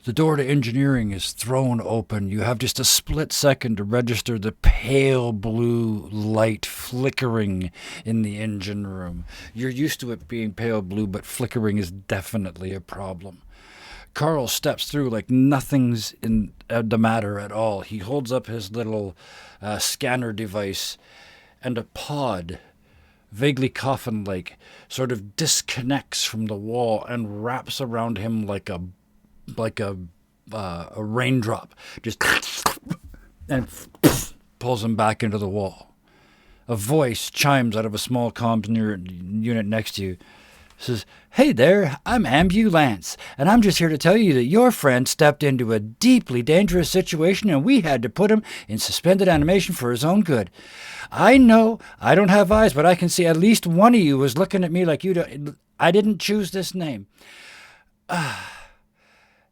The door to engineering is thrown open. You have just a split second to register the pale blue light flickering in the engine room. You're used to it being pale blue, but flickering is definitely a problem. Carl steps through like nothing's in the matter at all. He holds up his little scanner device, and a pod, vaguely coffin-like, sort of disconnects from the wall and wraps around him like a raindrop, just and pulls him back into the wall. A voice chimes out of a small comms unit next to you. Says, "Hey there, I'm Ambulance, and I'm just here to tell you that your friend stepped into a deeply dangerous situation and we had to put him in suspended animation for his own good. I know I don't have eyes, but I can see at least one of you was looking at me like you don't. I didn't choose this name.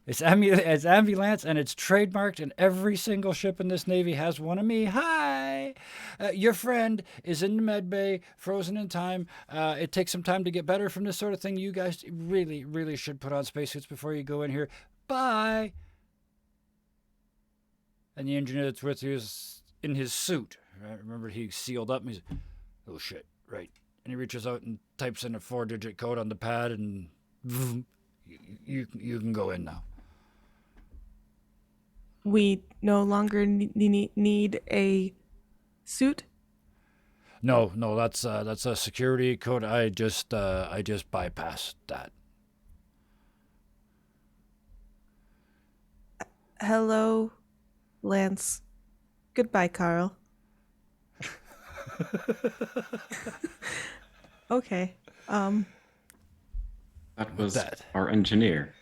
It's Ambulance, and it's trademarked, and every single ship in this Navy has one of me. Hi! Your friend is in the med bay, frozen in time. It takes some time to get better from this sort of thing. You guys really, really should put on spacesuits before you go in here. Bye!" And the engineer that's with you is in his suit. Right? Remember, he sealed up, and he's, "Oh, shit, right." And he reaches out and types in a 4-digit code on the pad, and you can go in now. We no longer need a suit? No, that's a security code. I just bypassed that. Hello, Lance. Goodbye, Carl. Okay. That was our engineer.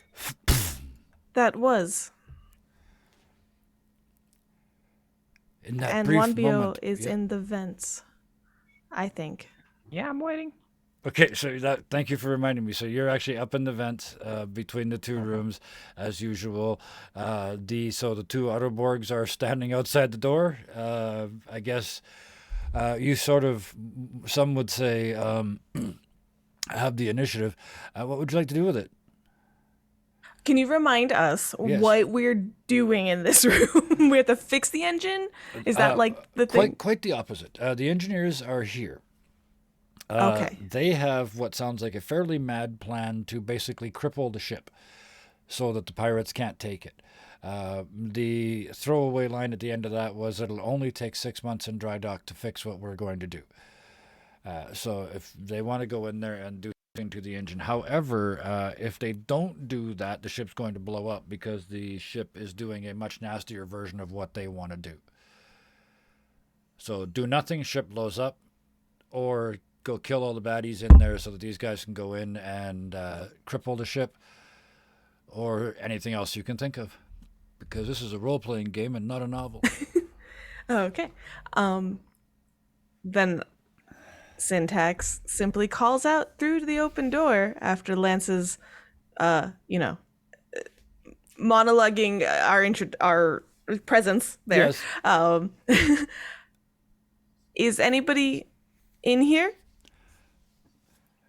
That was. In that And brief Wanbio moment, is in the vents, I think. Yeah, I'm waiting. Okay, so thank you for reminding me. So you're actually up in the vent between the two rooms, as usual. So the two Autoborgs are standing outside the door. I guess you sort of, some would say, have the initiative. What would you like to do with it? Can you remind us Yes. what we're doing in this room? We have to fix the engine? Is that like the thing? Quite the opposite. The engineers are here. Okay. They have what sounds like a fairly mad plan to basically cripple the ship so that the pirates can't take it. The throwaway line at the end of that was it'll only take 6 months in dry dock to fix what we're going to do. So if they want to go in there and do something to the engine. However, if they don't do that, the ship's going to blow up because the ship is doing a much nastier version of what they want to do. So do nothing, ship blows up, or go kill all the baddies in there so that these guys can go in and cripple the ship, or anything else you can think of. Because this is a role-playing game and not a novel. Okay. Then Syntax simply calls out through the open door after Lance's, monologuing our presence there. Yes. Is anybody in here?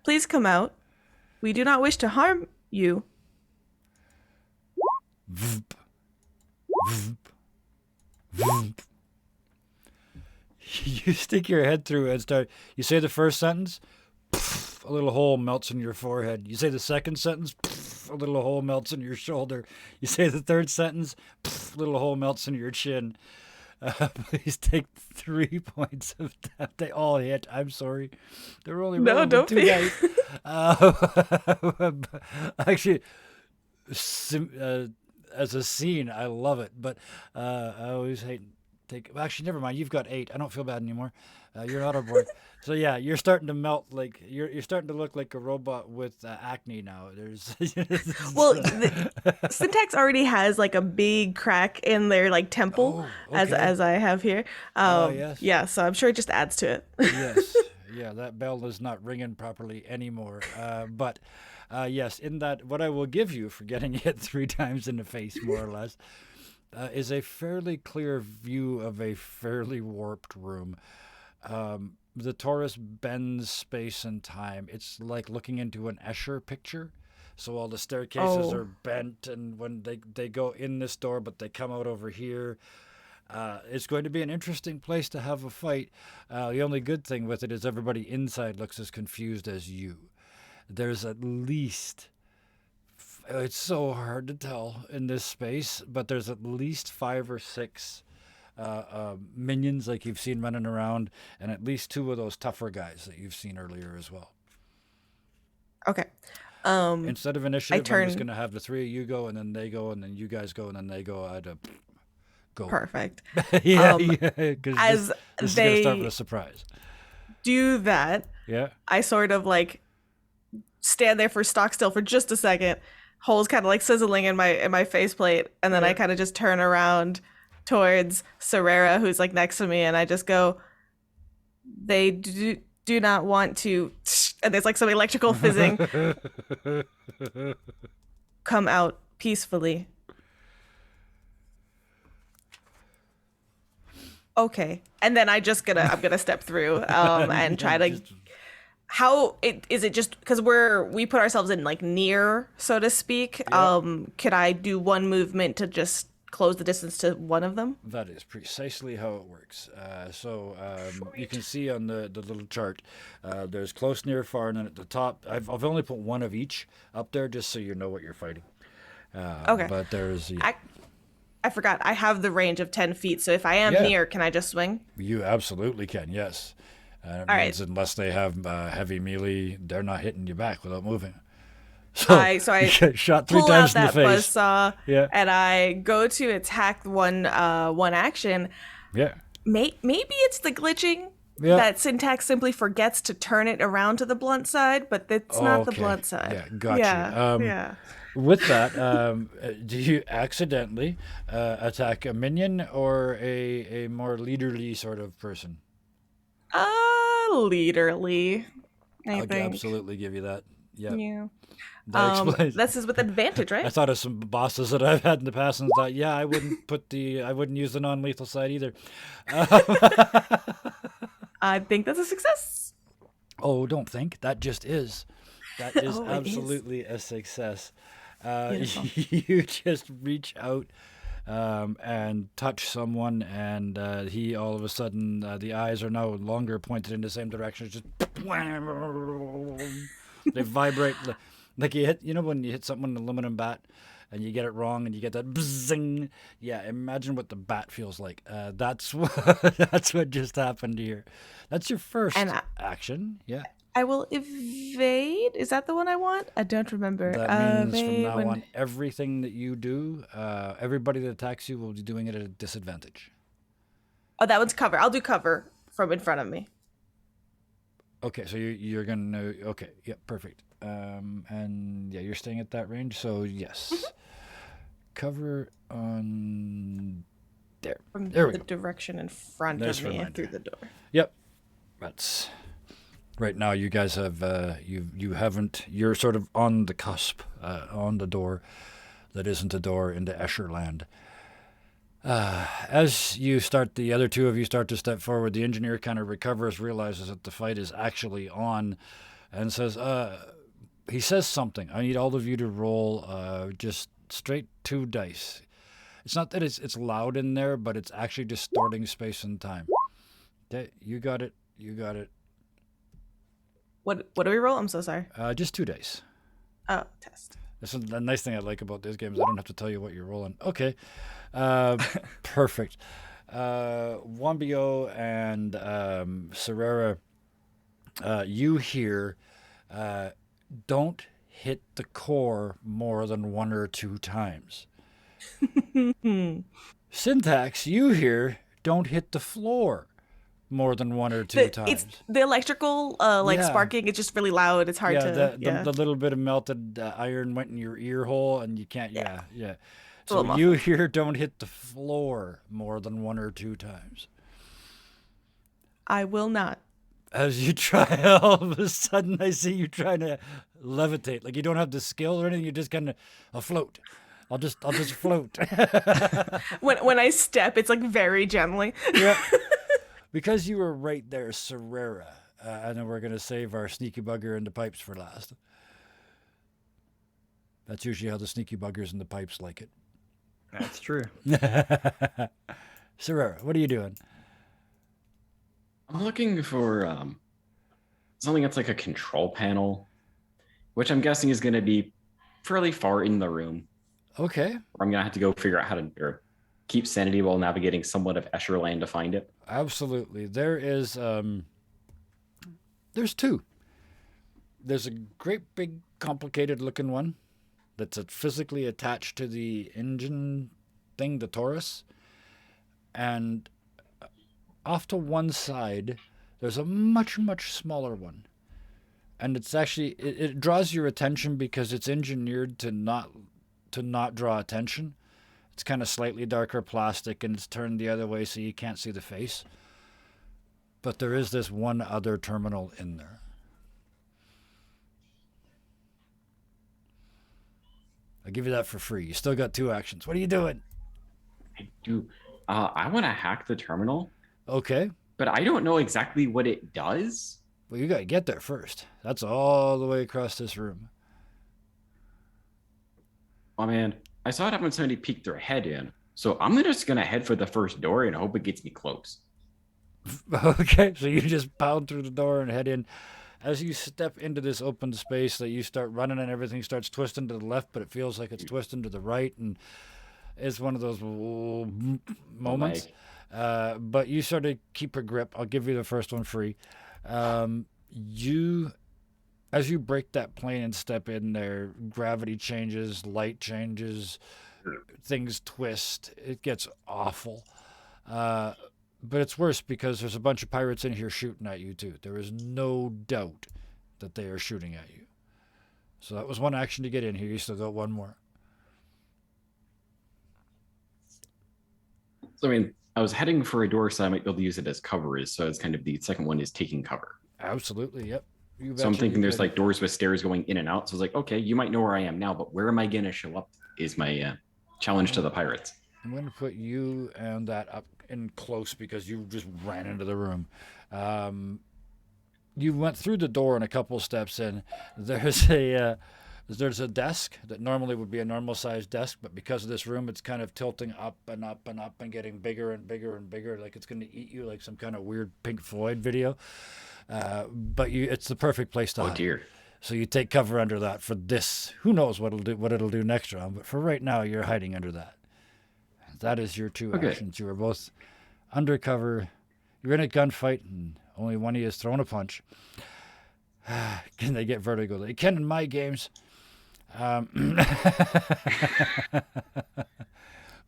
Please come out. We do not wish to harm you. Vroom. Vroom. Vroom. You stick your head through and start. You say the first sentence, a little hole melts in your forehead. You say the second sentence, a little hole melts in your shoulder. You say the third sentence, a little hole melts in your chin. Please take 3 points of damage. They all hit. I'm sorry. They're only rolling don't two be. dice. Actually, as a scene, I love it. But I always hate actually, never mind. You've got 8. I don't feel bad anymore. You're an Autoboard. So yeah, you're starting to melt like you're starting to look like a robot with acne now. There's Well, Syntax already has like a big crack in their like temple, as I have here. Yes. Yeah, so I'm sure it just adds to it. Yes. Yeah, that bell is not ringing properly anymore. But yes, in that, what I will give you for getting hit 3 times in the face, more or less, is a fairly clear view of a fairly warped room. The Taurus bends space and time. It's like looking into an Escher picture. So all the staircases Oh. are bent, and when they go in this door, but they come out over here. It's going to be an interesting place to have a fight. The only good thing with it is everybody inside looks as confused as you. There's at least, it's so hard to tell in this space, but there's at least 5 or 6 minions like you've seen running around, and at least 2 of those tougher guys that you've seen earlier as well. Okay. Instead of initiative, I'm just turn- going to have the 3 of you go, and then they go, and then you guys go, and then they go. I'd go. Perfect. Yeah, because As this is going to start they with a surprise. do that, Yeah. I sort of like stand there for stock still for just a second, holes kind of like sizzling in my faceplate, and then I kind of just turn around towards Serera, who's like next to me, and I just go, they do not want to, and there's like some electrical fizzing, come out peacefully. Okay. And then I'm gonna step through and try to is it just because we put ourselves in like near, so to speak. Could I do one movement to just close the distance to one of them? That is precisely how it works. You can see on the little chart, there's close, near, far, and then at the top, I've only put one of each up there just so you know what you're fighting. Okay. But there's... I forgot. I have the range of 10 feet, so if I am near, can I just swing? You absolutely can, yes. It All means right. unless they have heavy melee, they're not hitting you back without moving. I shot 3 pull times out in the that face. buzzsaw, Yeah. and I go to attack one action. Yeah. Maybe it's the glitching that Syntax simply forgets to turn it around to the blunt side, but it's not the Okay. blunt side. Yeah, gotcha. Yeah. With that, do you accidentally attack a minion or a more leaderly sort of person? Leaderly, I I'll think. absolutely give you that. Yep. Yeah. That explains. This is with advantage, I right? thought of some bosses that I've had in the past and thought, yeah, I wouldn't use the non-lethal side either. I think that's a success. Oh, don't think. That just is. That is Oh, it is. absolutely a success. Beautiful. You just reach out and touch someone, and he all of a sudden, the eyes are no longer pointed in the same direction. It's just they vibrate like you hit. You know when you hit something with an aluminum bat and you get it wrong and you get that bzzing. Yeah, imagine what the bat feels like. That's what just happened here. That's your first action. Yeah. I will evade. Is that the one I want? I don't remember. That means from now on, everything that you do, everybody that attacks you will be doing it at a disadvantage. Oh, that one's cover. I'll do cover from in front of me. Okay, so you're gonna. Okay, yeah, perfect. And yeah, you're staying at that range, so yes, cover on there. From There we the go. direction in front Nice of me and reminder. through the door. Yep, that's right now. You guys have you haven't. You're sort of on the cusp, on the door that isn't a door into Escherland. As you start, the other 2 of you start to step forward. The engineer kind of recovers, realizes that the fight is actually on, and says, he says something. I need all of you to roll just straight 2 dice. It's not that it's loud in there, but it's actually distorting space and time. Okay, you got it. You got it. What do we roll? I'm so sorry. Just 2 dice. Oh, test. That's the nice thing I like about this game is I don't have to tell you what you're rolling. Okay. Perfect. Wambio and Serera, you hear, don't hit the core more than 1 or 2 times. Syntax, you hear, don't hit the floor more than 1 or 2 times. It's the electrical sparking. It's just really loud. It's hard to. The little bit of melted iron went in your ear hole, and you can't. Yeah. So little you here don't hit the floor more than 1 or 2 times. I will not. As you try, all of a sudden, I see you trying to levitate. Like you don't have the skill or anything. You're just kind of afloat. I'll just float. When I step, it's like very gently. Yeah. Because you were right there, Serera. And then we're going to save our sneaky bugger and the pipes for last. That's usually how the sneaky buggers in the pipes like it. That's true. Serrera, what are you doing? I'm looking for something that's like a control panel, which I'm guessing is going to be fairly far in the room. Okay. Or I'm going to have to go figure out how to keep sanity while navigating somewhat of Escher land to find it. Absolutely. There is, there's two. There's a great big complicated looking one that's physically attached to the engine thing, the Taurus. And off to one side, there's a much, much smaller one. And it's actually, it draws your attention because it's engineered to not draw attention. It's kind of slightly darker plastic and it's turned the other way so you can't see the face. But there is this one other terminal in there. I'll give you that for free. You still got 2 actions. What are you doing? I do. I want to hack the terminal, Okay. but I don't know exactly what it does. Well, you got to get there first. That's all the way across this room. Oh man, I saw it happen when somebody peeked their head in. So I'm just gonna head for the first door and hope it gets me close. Okay, so you just pound through the door and head in. As you step into this open space, that you start running and everything starts twisting to the left, but it feels like it's twisting to the right, and it's one of those moments. But you sort of keep a grip. I'll give you the first one free. As you break that plane and step in there, gravity changes, light changes, things twist. It gets awful. But it's worse because there's a bunch of pirates in here shooting at you too. There is no doubt that they are shooting at you. So that was one action to get in here. You still got one more. So I mean, I was heading for a door so I might be able to use it as cover. So it's kind of the second one is taking cover. Absolutely, yep. So I'm thinking there's like doors with stairs going in and out. So it's like, okay, you might know where I am now, but where am I going to show up is my challenge to the pirates. I'm going to put you and that up in close because you just ran into the room. You went through the door and a couple steps in. There's a desk that normally would be a normal sized desk, but because of this room, it's kind of tilting up and up and up and getting bigger and bigger and bigger, like it's going to eat you, like some kind of weird Pink Floyd video. But it's the perfect place to hide. Oh dear. So you take cover under that for this. Who knows what it'll do next round? But for right now, you're hiding under that. That is your 2 actions. You are both undercover. You're in a gunfight, and only one of you is throwing a punch. Can they get vertigo? They can in my games.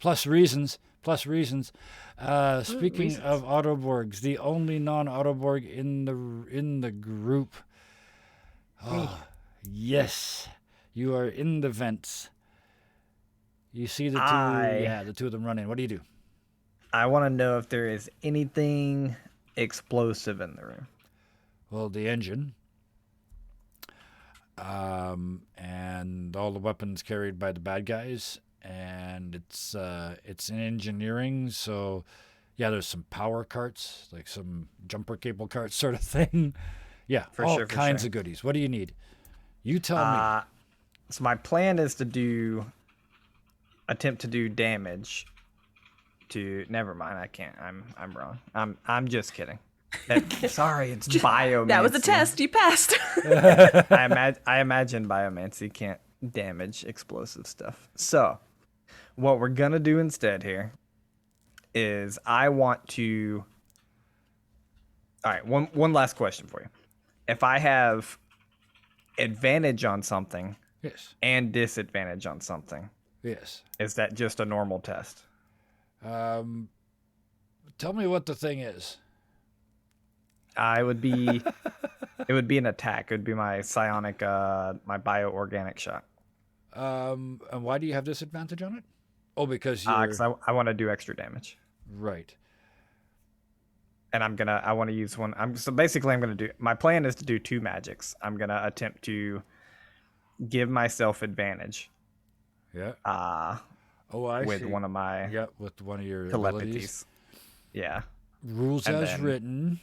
Plus reasons. Speaking of Autoborgs, the only non-Autoborg in the group. Oh, yes, you are in the vents. You see the two. The two of them run in. What do you do? I want to know if there is anything explosive in the room. Well, the engine. And all the weapons carried by the bad guys, and it's in engineering, so yeah, there's some power carts, like some jumper cable carts sort of thing. Yeah, all kinds of goodies. What do you need? You tell me. So my plan is to attempt to do damage to. Never mind, I can't. I'm wrong. I'm just kidding. Sorry, it's biomancy. That was a test. You passed. I imagine biomancy can't damage explosive stuff. So, what we're gonna do instead here is I want to. All right, one last question for you. If I have advantage on something, Yes. and disadvantage on something, Yes. is that just a normal test? Tell me what the thing is. It would be an attack. It would be my psionic, my bioorganic shot. And why do you have disadvantage on it? Oh, because you're... Because I want to do extra damage. Right. And I want to use one. My plan is to do 2 magics. I'm going to attempt to give myself advantage. Yeah. I with see. one of my with one of your telepathies. abilities. Yeah. Rules as written.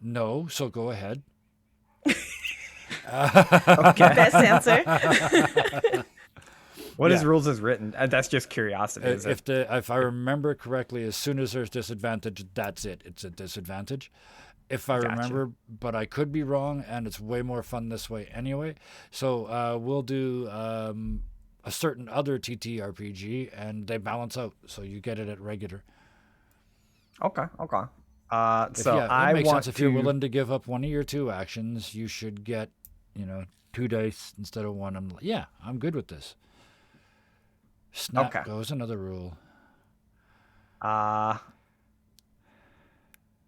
No, so go ahead. Okay. Best answer. What is Yeah. rules is written? That's just curiosity. Is it? If I remember correctly, as soon as there's disadvantage, that's it. It's a disadvantage. If I Gotcha. remember, but I could be wrong, and it's way more fun this way anyway. So we'll do a certain other TTRPG, and they balance out, so you get it at regular. Okay. If, So it I makes want sense. If to. you're willing to give up one of your 2 actions, you should get, 2 dice instead of 1. I'm good with this. Snap Okay. goes another rule.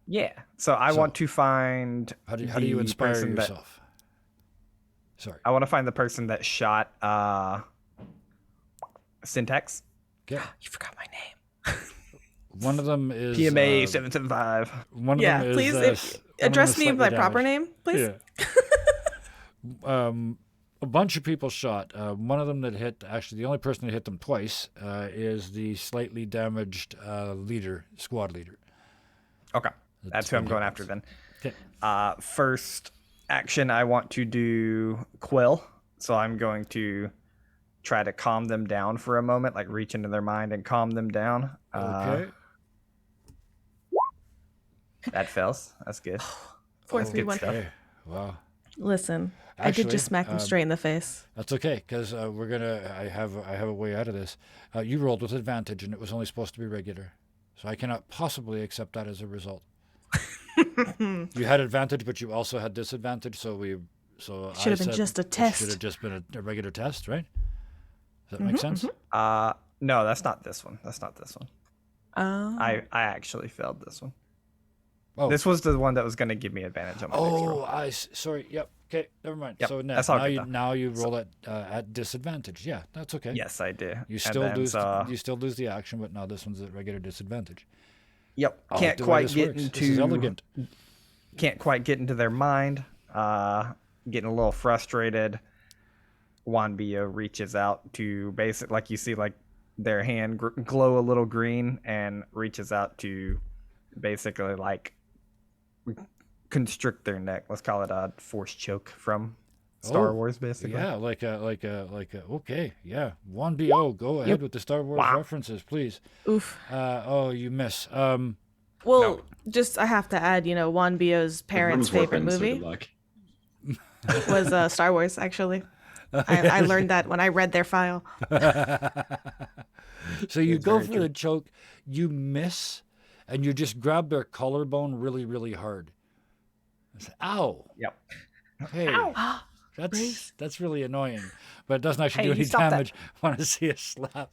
Yeah. So I So, want to find. How do you the inspire person that- yourself? Sorry. I want to find the person that shot Syntax. Okay. You forgot my name. One of them is PMA 775. One of Yeah, them is, please one of address them me is by slightly proper damaged. name, please. Yeah. A bunch of people shot. One of them that hit, actually, the only person that hit them twice is the slightly damaged squad leader. Okay. That's who I'm been going hit after then. Okay. First action, I want to do Quill. So I'm going to try to calm them down for a moment, like reach into their mind and calm them down. Okay. That fails. That's good. 4, 3, 1. Okay. Wow. Listen, I Actually, did just smack him straight in the face. That's okay, because we're gonna. I have a way out of this. You rolled with advantage, and it was only supposed to be regular, so I cannot possibly accept that as a result. You had advantage, but you also had disadvantage. So Should have been just a test. Should have just been a regular test, right? Does that make sense? No, that's not this one. That's not this one. Oh. I actually failed this one. Oh. This was the one that was going to give me advantage on my next roll. Sorry. Yep. Okay. Never mind. Yep, So that's all now good, you though. now you roll at disadvantage. Yeah, that's okay. Yes, I do. You And still then, lose. so- You still lose the action, but now this one's at regular disadvantage. Yep. I like Can't the way quite this get works. into. This is elegant. Can't quite get into their mind. Getting a little frustrated. Juan Bio reaches out to like you see like their hand glow a little green and reaches out to basically like constrict their neck. Let's call it a force choke from Star Oh, Wars, basically. Yeah, like a. Okay, yeah. 1BO. Go ahead with the Star Wars references, please. Oof. You miss. Well, just I have to add, Juan Bio's parents' Everyone's favorite working, so movie good luck. was Star Wars, actually. I learned that when I read their file. So you It's go very for true. the choke, you miss, and you just grab their collarbone really, really hard. It's, ow. Yep. Hey. That's really annoying, but it doesn't actually Hey, do any stop that. damage. Want to see a slap?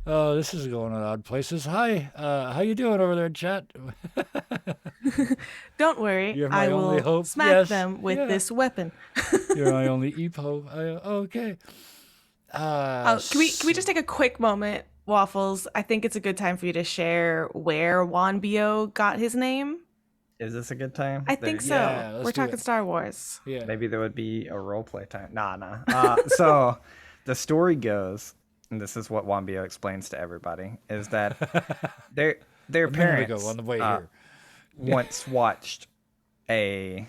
Oh, this is going in odd places. Hi, how you doing over there in chat? Don't worry, You're my I only will hope. smack Yes, them with yeah. this weapon. You're my only EPO. Okay. Can we just take a quick moment, Waffles? I think it's a good time for you to share where Juan Bio got his name. Is this a good time? I think so. Yeah, let's We're do talking it. Star Wars. Yeah. Maybe there would be a role play time. Nah. So the story goes, and this is what Wambio explains to everybody, is that their A minute parents ago on the way here. once watched an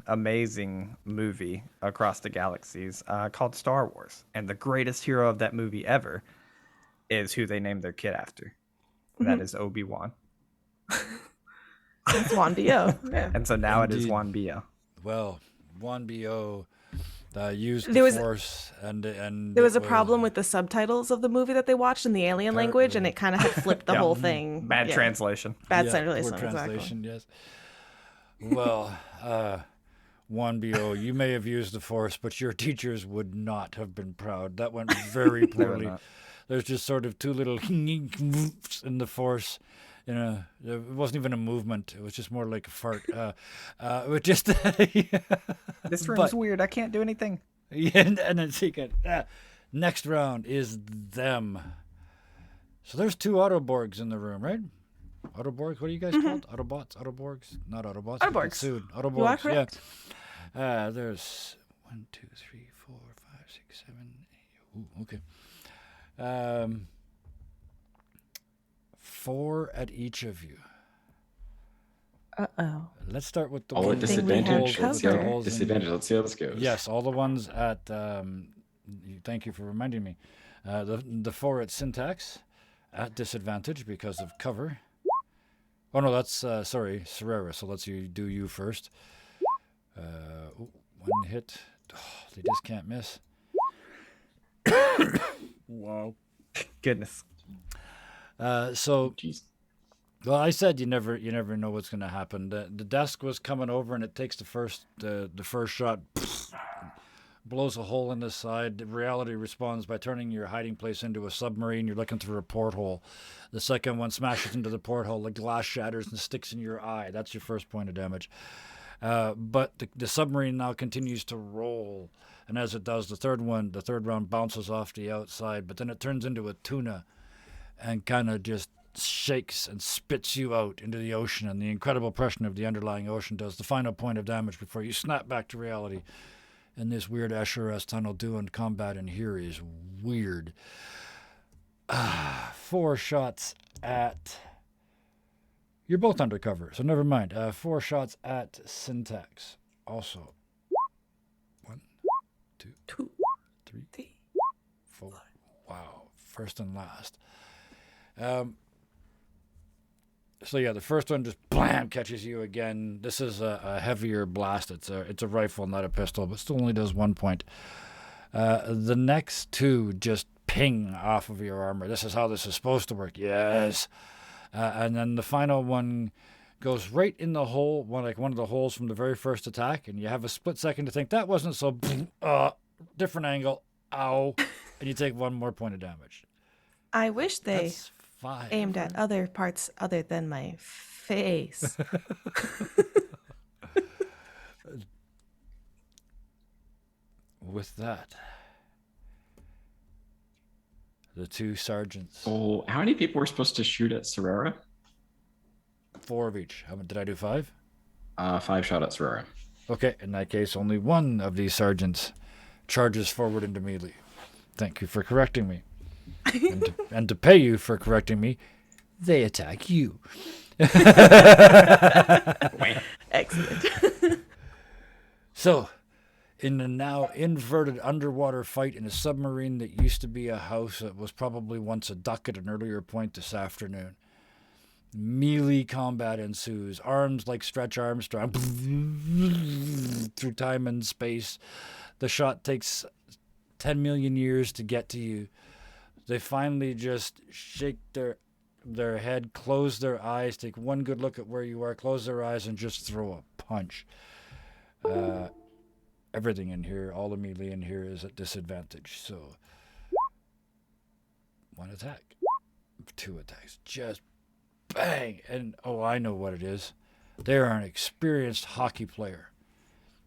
amazing movie across the galaxies called Star Wars, and the greatest hero of that movie ever is who they named their kid after. That is Obi-Wan. It's Juan Bio. Yeah. And so now it is Indeed. Juan Bio. Well, 1BO used the There was- Force, and There was it a problem with the subtitles of the movie that they watched in the alien language, and it kind of had flipped the Yeah. whole thing. Bad Yeah. translation. Bad poor translation, exactly. translation. Yes. Well, 1BO, you may have used the Force, but your teachers would not have been proud. That went very They would poorly. not. There's just sort of two little in the Force. It wasn't even a movement. It was just more like a fart. It was just This room's But- weird. I can't do anything. yeah, and then secret. Next round is them. So there's 2 Autoborgs in the room, right? Autoborgs. What are you guys called? Autobots, Autoborgs, not Autobots. we'll get Autoborgs. Sued. You are Autoborgs. correct. Yeah. There's 1, 2, 3, 4, 5, 6, 7, 8. Ooh, okay. 4 at each of you. Uh-oh. Let's start with the All at ones with the disadvantage. holes- Let's with the covered. go. holes in- Disadvantage. Let's see how this goes. Yes, all the ones at. Thank you for reminding me. The 4 at syntax at disadvantage because of cover. Oh no, that's sorry, Serrera. So let's do you first. One hit. Oh, they just can't miss. Wow. Goodness. So Jeez. well, I said you never know what's going to happen. The desk was coming over, and it takes the first shot, blows a hole in the side. Reality responds by turning your hiding place into a submarine. You're looking through a porthole. The second one smashes into the porthole. The glass shatters and sticks in your eye. That's your first point of damage. But the submarine now continues to roll, and as it does, the third round bounces off the outside. But then it turns into a tuna, and kind of just shakes and spits you out into the ocean, and the incredible pressure of the underlying ocean does the final point of damage before you snap back to reality. And this weird SRS tunnel doing combat in here is weird. 4 shots at... You're both undercover, so never mind. 4 shots at syntax. Also. 1, 2, 3, 4. Wow. First and last. So yeah, the first one just blam catches you again. This is a heavier blast. It's a rifle, not a pistol, but still only does 1 point. The next 2 just ping off of your armor. This is how this is supposed to work. Yes. And then the final one goes right in the hole, one of the holes from the very first attack, and you have a split second to think that wasn't so. Different angle. Ow. And you take 1 more point of damage. I wish they That's 5. aimed at other parts other than my face. With that, the 2 sergeants, So, how many people were supposed to shoot at Serrera? 4 of each. How many did I do? 5? 5 shot at Serrera. Okay, in that case, only 1 of these sergeants charges forward into melee. Thank you for correcting me. And to pay you for correcting me, they attack you. Excellent. So, in the now inverted underwater fight in a submarine that used to be a house that was probably once a duck at an earlier point this afternoon, melee combat ensues. Arms like Stretch Armstrong through time and space. The shot takes 10 million years to get to you. They finally just shake their head, close their eyes, take one good look at where you are, close their eyes, and just throw a punch. Everything in here, all the melee in here is at disadvantage. So 1 attack, 2 attacks, just bang. And I know what it is. They're an experienced hockey player.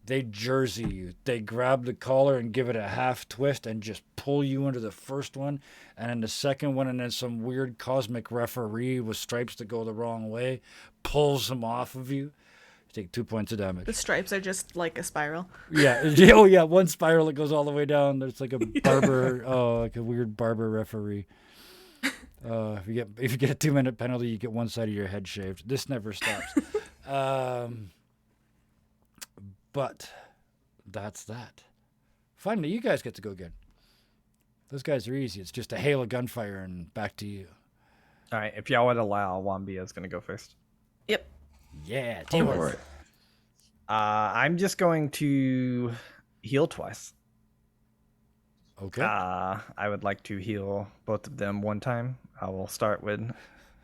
They jersey you. They grab the collar and give it a half twist and just pull you into the first one. And then the second one, and then some weird cosmic referee with stripes that go the wrong way pulls them off of you. You take 2 points of damage. The stripes are just like a spiral. Yeah. Oh, yeah. 1 spiral that goes all the way down. There's like a barber, like a weird barber referee. If you get a 2-minute penalty, you get 1 side of your head shaved. This never stops. But that's that. Finally, you guys get to go again. Those guys are easy. It's just a hail of gunfire and back to you. All right, if y'all would allow, Wambia is going to go first. Yep. Yeah, Go teamwork. for it. I'm just going to heal twice. Okay. I would like to heal both of them 1 time. I will start with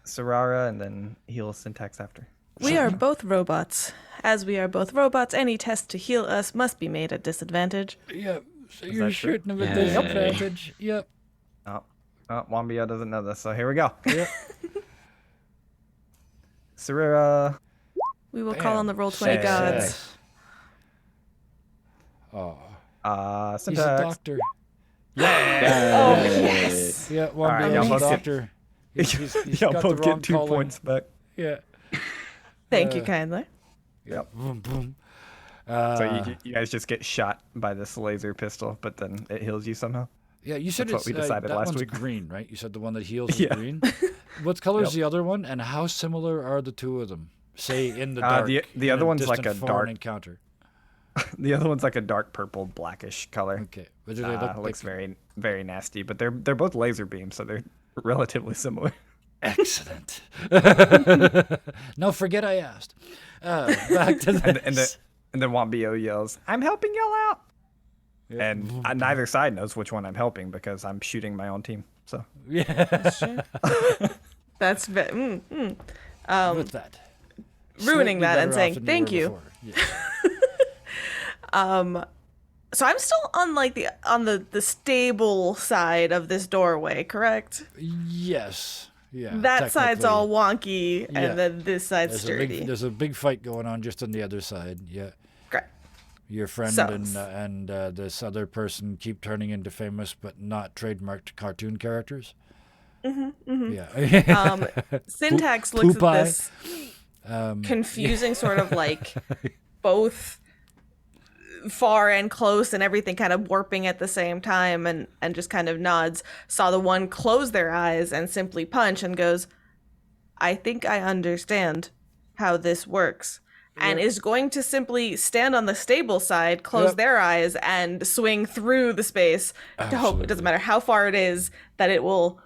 Sarara and then heal Syntax after. We are both robots. As we are both robots, any test to heal us must be made at disadvantage. Yep. So Is you're that true? shooting with Yay. disadvantage. Yep. Oh, Wambia doesn't know this, so here we go. Yep. Sarara. We will call Bam. on the roll 20 Six. gods. Oh. He's a Syntax. doctor. Oh, yes. Yeah, right, one y'all he's a both get- doctor. He's Y'all got the both wrong get 2 calling. points back. Yeah. Thank you kindly. Yep. Boom, boom. So you guys just get shot by this laser pistol, but then it heals you somehow. Yeah, you said That's what it's we decided that last one's week. green, right? You said the one that heals is Yeah. green. What color is Yep. the other one, and how similar are the 2 of them? say in the dark. The in other one's like distant a foreign dark- encounter. The other one's like a dark purple, blackish color. Okay, what do they look Looks like? very, very nasty, but they're both laser beams, so they're relatively similar. Excellent. No, forget I asked. Back to this. And then Wambio yells, "I'm helping y'all out!" Yeah. And neither side knows which one I'm helping because I'm shooting my own team. So Yeah. That's With that. ruining Slightly that and better saying off than thank were you. before. Yeah. So I'm still on like the stable side of this doorway, correct? Yes. Yeah. That side's all technically. wonky, Yeah. and then this side's There's sturdy. there's a big fight going on just on the other side. Yeah. Great. Your friend So- and this other person keep turning into famous but not trademarked cartoon characters. Yeah. Syntax looks Poop at this confusing sort of like both far and close and everything kind of warping at the same time and just kind of nods. Saw the one close their eyes and simply punch and goes, I think I understand how this works. And is going to simply stand on the stable side, close Yep. their eyes, and swing through the space to hope it doesn't matter how far it is, that it will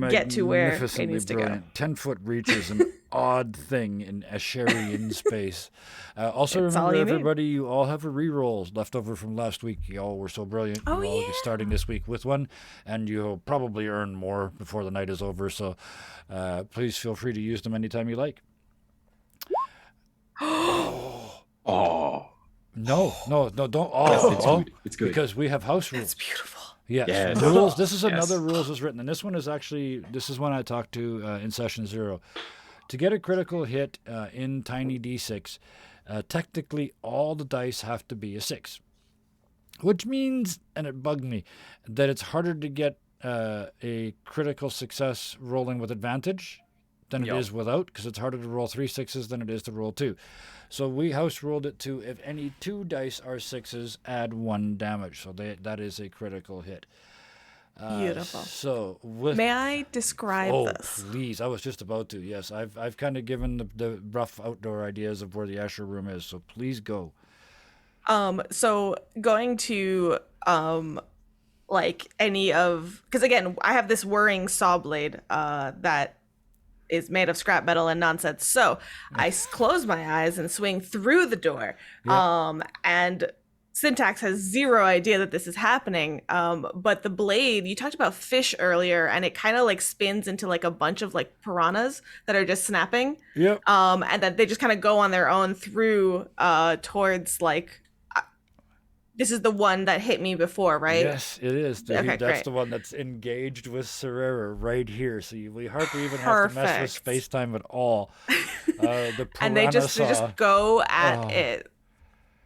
get to where it Magnificently needs to go. brilliant. 10-foot reach is an odd thing in Asherian space. Also, It's all remember, you need. everybody, you all have a re-rolls left over from last week. You all were so brilliant. Oh, you all yeah. get starting this week with one, and you'll probably earn more before the night is over. So please feel free to use them anytime you like. Oh, No, don't. yes, it's Oh, good. It's good. because we have house rules. It's beautiful. Yes. Yes. Rules. This is Yes. another rules is written, and this one is actually one I talked to in session 0. To get a critical hit in Tiny D6, technically all the dice have to be a 6, which means, and it bugged me, that it's harder to get a critical success rolling with advantage than it is without, because it's harder to roll 3 6s than it is to roll 2. So we house ruled it to if any 2 dice are 6s, add 1 damage. So that is a critical hit. Beautiful. So with May I describe this? please, I was just about to. Yes, I've kind of given the rough outdoor ideas of where the Asher room is. So please go. So going to like any of, because again, I have this whirring saw blade that is made of scrap metal and nonsense. So I close my eyes and swing through the door. And Syntax has zero idea that this is happening. But the blade, you talked about fish earlier, and it kind of like spins into like a bunch of like piranhas that are just snapping. Yep. And that they just kind of go on their own through towards like this is the one that hit me before, right? Yes, it is. Okay, That's great. the one that's engaged with Serera right here. So we hardly even have to mess with Perfect. space time at all. The And they just Piranha go at Oh. it.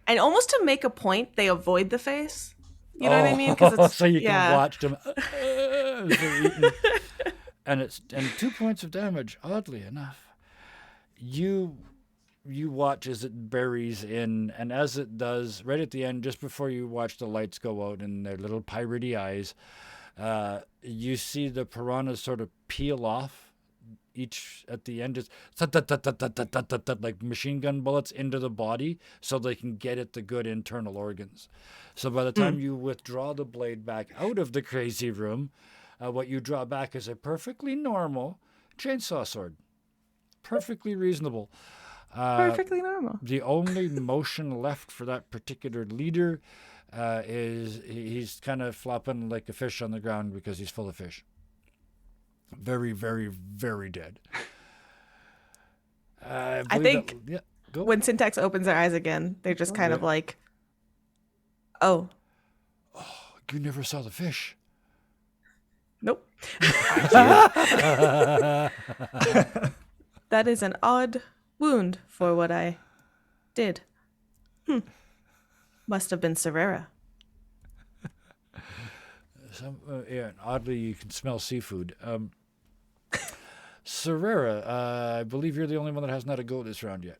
And almost to make a point, they avoid the face. You know what I mean? 'Cause it's, so you yeah. can watch them. As they're eating. And 2 points of damage. Oddly enough, you watch as it buries in, and as it does, right at the end, just before you watch the lights go out in their little piratey eyes, you see the piranhas sort of peel off. Each at the end is like machine gun bullets into the body, so they can get at the good internal organs. So by the time you withdraw the blade back out of the crazy room, what you draw back is a perfectly normal chainsaw sword, perfectly reasonable. Perfectly normal. The only motion left for that particular leader is he's kind of flopping like a fish on the ground because he's full of fish. Very, very, very dead. I believe think yeah, go. when Syntax opens their eyes again, they're just kind of yeah. like, oh, You never saw the fish. nope. That is an odd wound for what I did. Must have been Serera. Yeah, and oddly, you can smell seafood. Serera, I believe you're the only one that hasn't had a go this round yet.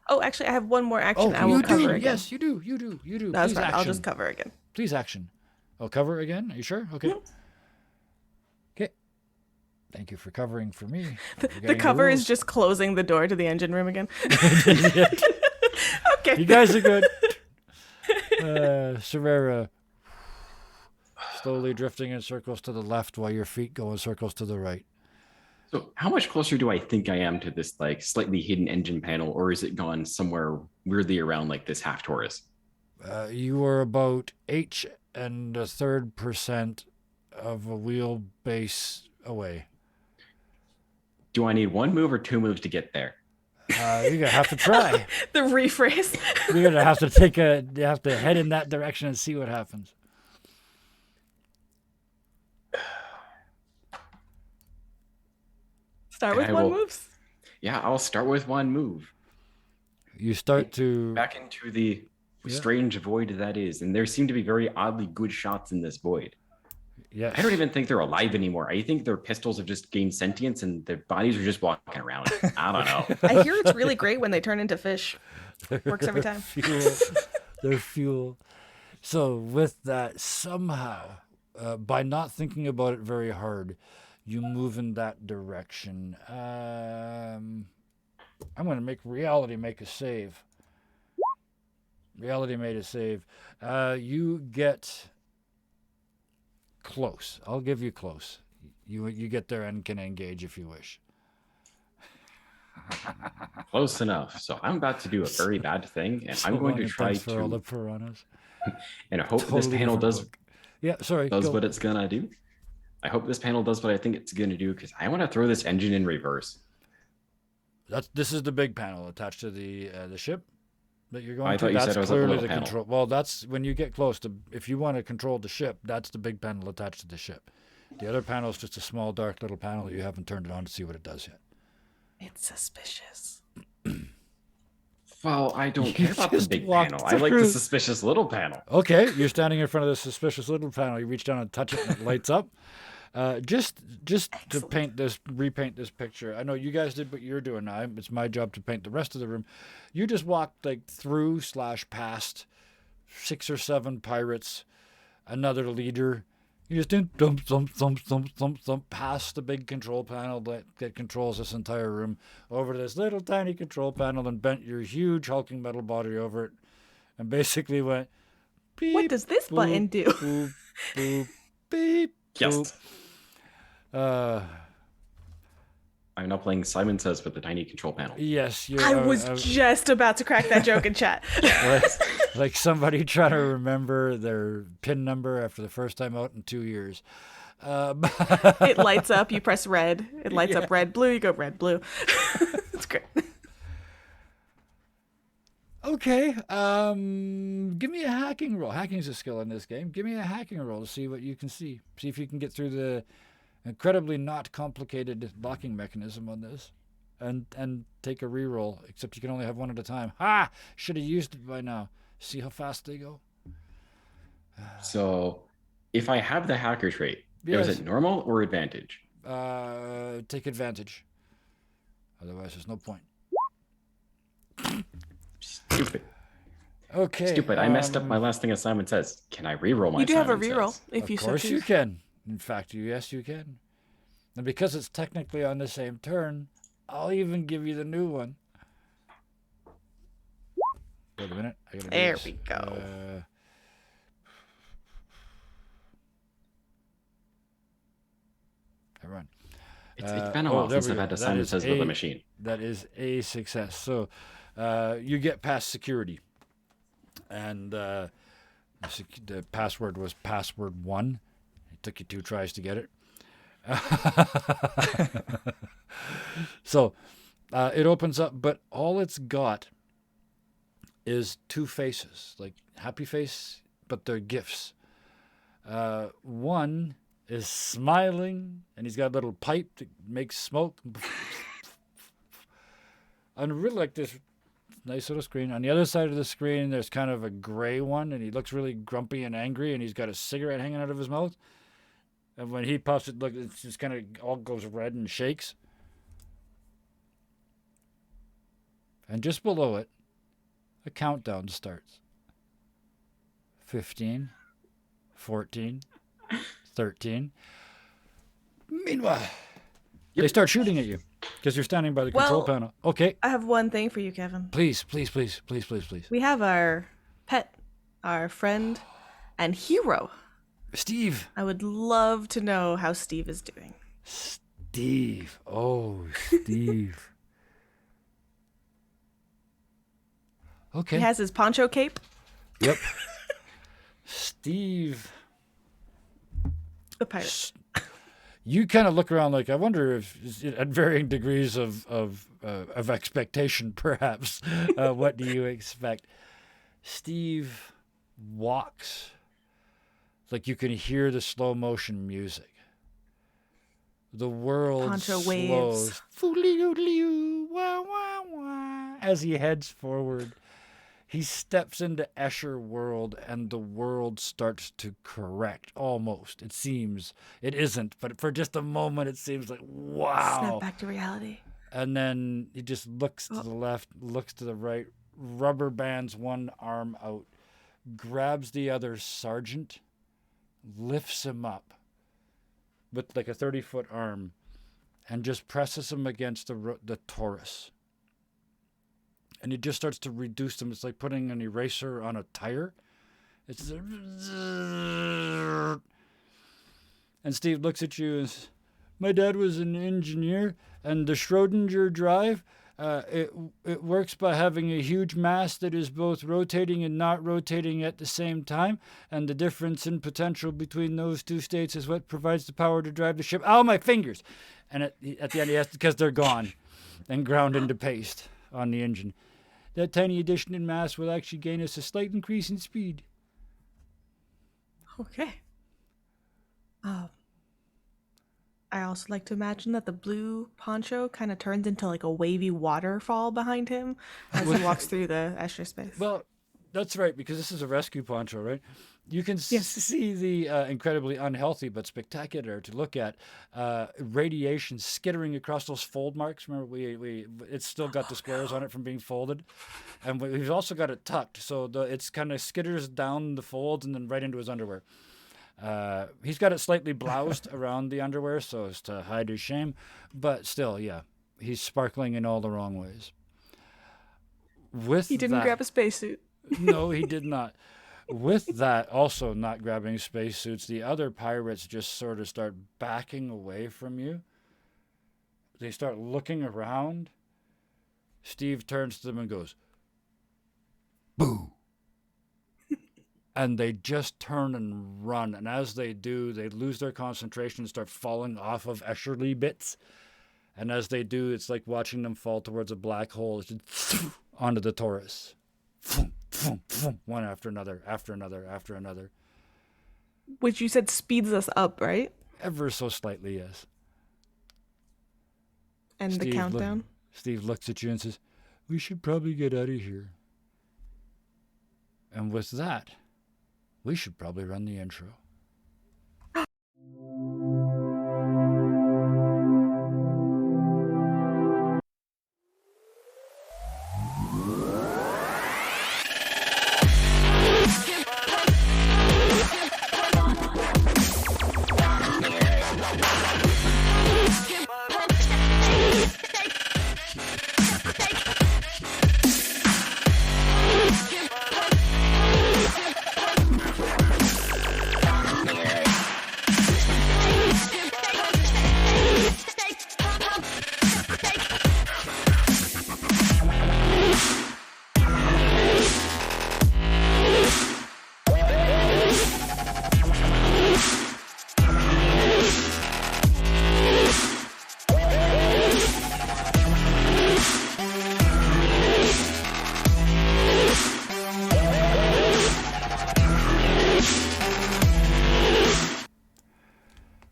Oh, actually, I have one more action. I will you cover do. again. Yes, you do. You do. That's Please fine. action. I'll just cover again. Please action. Oh, cover again? Are you sure? Okay. Okay. Thank you for covering for me. The cover is just closing the door to the engine room again. Okay. You guys are good. Serrera slowly drifting in circles to the left while your feet go in circles to the right. So how much closer do I think I am to this like slightly hidden engine panel, or is it gone somewhere weirdly around like this half torus? You are about H and 1/3% of a wheelbase away. Do I need 1 move or 2 moves to get there? You're gonna have to try. The rephrase. You're gonna have to you have to head in that direction and see what happens. Start with I one will- moves. Yeah, I'll start with 1 move. You start to Back into the Yeah. strange void that is, and there seem to be very oddly good shots in this void. yes. I don't even think they're alive anymore. I think their pistols have just gained sentience and their bodies are just walking around. I don't know. I hear it's really great when they turn into fish. Works every time. Fuel. They're fuel. So with that, somehow, by not thinking about it very hard, you move in that direction. I'm going to make reality make a save. Reality made a save. You get close. I'll give you close. You get there and can engage if you wish. Close enough. So I'm about to do a very bad thing, and I'm going to try for all the to, piranhas. and I hope Totally this panel different does book. Yeah, sorry. does go. what it's gonna do. I hope this panel does what I think it's gonna do, because I want to throw this engine in reverse. This is the big panel attached to the ship that you're going I to. thought you said That's it was a clearly little the panel. control. Well, that's when you get close to. If you want to control the ship, that's the big panel attached to the ship. The other panel is just a small, dark little panel that you haven't turned it on to see what it does yet. It's suspicious. Well, I don't You care about the just big walked panel. I like the through. suspicious little panel. Okay, you're standing in front of this suspicious little panel. You reach down and touch it, and it lights up. Just to repaint this picture. I know you guys did what you're doing now. It's my job to paint the rest of the room. You just walked like through / past 6 or 7 pirates, another leader. You just did thump past the big control panel that controls this entire room, over to this little tiny control panel, and bent your huge hulking metal body over it, and basically went. Beep, What does this boop, button do? Boop, boop, beep. Yes. Boop. I'm now playing Simon Says with the tiny control panel. Yes, you're. I was just about to crack that joke in chat. like somebody trying to remember their PIN number after the first time out in 2 years. It lights up. You press red. It lights up red, blue. You go red, blue. It's great. Okay. Give me a hacking roll. Hacking's a skill in this game. Give me a hacking roll to see what you can see. See if you can get through the incredibly not complicated locking mechanism on this, and take a reroll. Except you can only have one at a time. Ha! Should have used it by now. See how fast they go. So, if I have the hacker trait, is Yes. it normal or advantage? Take advantage. Otherwise, there's no point. Stupid. Okay. Stupid. I messed up my last thing as Simon Says. Can I reroll my You do have a Simon reroll Says? if you Of so course you choose. can. In fact, yes, you can. And because it's technically on the same turn, I'll even give you the new one. Wait a minute. I gotta do There this. we go. Run. It's been a while there since we I've go. had to That Simon is Says with a- a machine. That is a success. So you get past security. And the password was password 1. It took you 2 tries to get it. So it opens up, but all it's got is 2 faces, like happy face, but they're gifs. One is smiling, and he's got a little pipe that makes smoke. And really like this nice little screen. On the other side of the screen, there's kind of a gray one, and he looks really grumpy and angry, and he's got a cigarette hanging out of his mouth. And when he puffs it, look, it's just kind of all goes red and shakes. And just below it, a countdown starts. 15, 14, 13. Meanwhile, They start shooting at you because you're standing by the control Well- panel. Okay. I have one thing for you, Kevin. Please, please, please, please, please, please. We have our pet, our friend, and hero. Steve. I would love to know how Steve is doing. Steve. Oh, Steve. Okay. He has his poncho cape. Yep. Steve. The pirate. You kind of look around like, I wonder if, at varying degrees of expectation, perhaps, what do you expect? Steve walks like you can hear the slow motion music. The world Poncho slows. waves. Foodly-oodly-oo, wah, wah, wah, as he heads forward. He steps into Escher world, and the world starts to correct, almost. It seems. It isn't, but for just a moment, it seems like, wow. Snap back to reality. And then he just looks to the left, looks to the right, rubber bands one arm out, grabs the other sergeant, lifts him up with like a 30-foot arm, and just presses him against the Taurus. And he just starts to reduce them. It's like putting an eraser on a tire. It's and Steve looks at you and says, my dad was an engineer, and the Schrodinger drive, it works by having a huge mass that is both rotating and not rotating at the same time, and the difference in potential between those two states is what provides the power to drive the ship. Ow, my fingers! And at the end, he has because they're gone and ground into paste on the engine. That tiny addition in mass will actually gain us a slight increase in speed. Okay. I also like to imagine that the blue poncho kind of turns into like a wavy waterfall behind him as he walks through the Escher space. Well, that's right, because this is a rescue poncho, right? You can see the incredibly unhealthy but spectacular to look at radiation skittering across those fold marks. Remember, it's still got the squares on it from being folded, and we've also got it tucked, so it's kind of skitters down the folds and then right into his underwear. He's got it slightly bloused around the underwear so as to hide his shame, but still, yeah, he's sparkling in all the wrong ways. He didn't grab a spacesuit. No, he did not. With that, also not grabbing spacesuits, the other pirates just sort of start backing away from you. They start looking around. Steve turns to them and goes, boo. And they just turn and run. And as they do, they lose their concentration and start falling off of Escherly bits. And as they do, it's like watching them fall towards a black hole. It's just onto the Taurus. One after another, after another, after another. Which you said speeds us up, right? Ever so slightly, yes. And the countdown? Steve looks at you and says, we should probably get out of here. And with that, we should probably run the intro.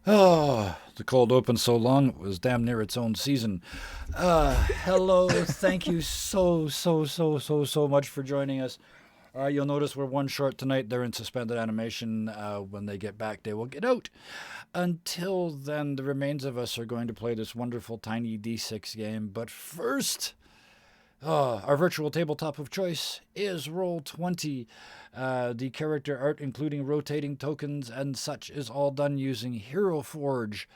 Oh, the cold open so long it was damn near its own season. Hello, thank you so much for joining us. You'll notice we're one short tonight. They're in suspended animation. When they get back, they will get out. Until then, the remains of us are going to play this wonderful tiny D6 game. But first, our virtual tabletop of choice is Roll20. The character art, including rotating tokens and such, is all done using Hero Forge.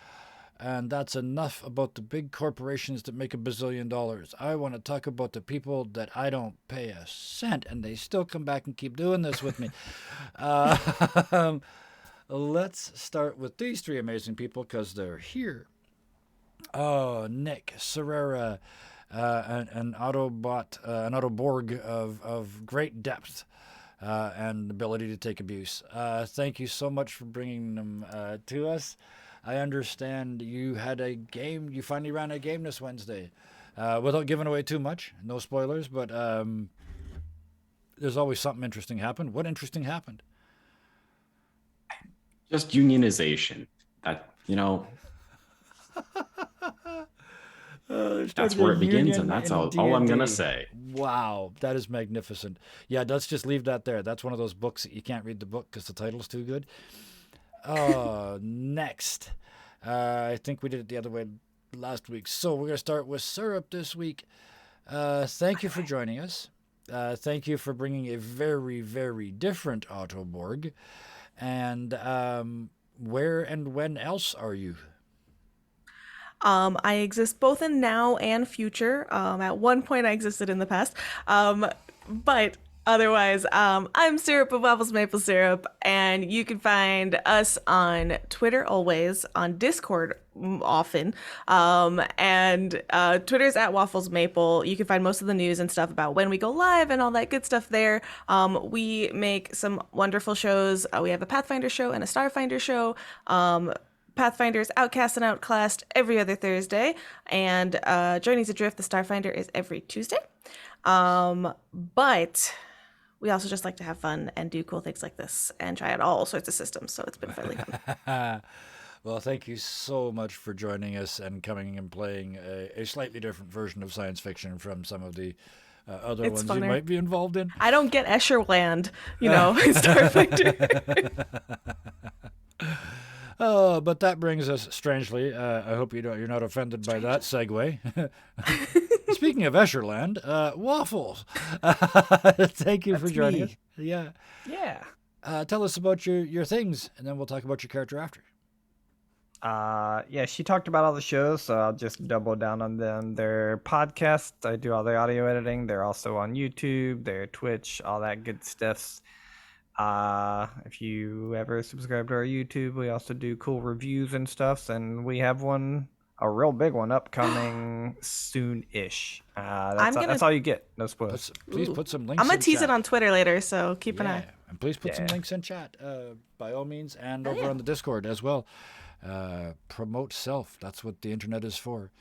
And that's enough about the big corporations that make $1 bazillion. I want to talk about the people that I don't pay a cent, and they still come back and keep doing this with me. Let's start with these three amazing people because they're here. Oh, Nick, Serrera, an Autobot, an Autoborg of great depth and ability to take abuse. Thank you so much for bringing them to us. I understand you had a game. You finally ran a game this Wednesday. Without giving away too much, no spoilers, but there's always something interesting happened. What interesting happened? Just unionization. That, that's where it begins, and that's all I'm going to say. Wow, that is magnificent. Yeah, let's just leave that there. That's one of those books that you can't read the book because the title's too good. Next. I think we did it the other way last week. So we're going to start with Syrup this week. Thank you for joining us. Thank you for bringing a very, very different Autoborg. And where and when else are you? I exist both in now and future. At one point, I existed in the past. But otherwise, I'm Syrup of Waffles Maple Syrup, and you can find us on Twitter always, on Discord often, and Twitter's at Waffles Maple. You can find most of the news and stuff about when we go live and all that good stuff there. We make some wonderful shows. We have a Pathfinder show and a Starfinder show. Pathfinder's Outcast and Outclassed every other Thursday, and Journeys Adrift, the Starfinder, is every Tuesday. But we also just like to have fun and do cool things like this and try out all sorts of systems, so it's been fairly fun. Well, thank you so much for joining us and coming and playing a slightly different version of science fiction from some of the other It's ones you funner. might be involved in. I don't get Escherland, in Starfinder. Oh, but that brings us strangely. I hope you're not offended by that segue. Speaking of Escherland, Waffles. Thank you for joining us. Yeah. Yeah. Tell us about your things, and then we'll talk about your character after. Yeah, she talked about all the shows, so I'll just double down on them. Their podcasts, I do all their audio editing. They're also on YouTube, their Twitch, all that good stuff. If you ever subscribe to our YouTube, we also do cool reviews and stuff, and we have a real big one upcoming soon-ish. That's all you get. No spoilers. Please put some links. I'm gonna in tease chat. it on Twitter later, so keep an eye. And please put some Yeah. links in chat, by all means, and over on the Discord as well. Promote self. That's what the internet is for.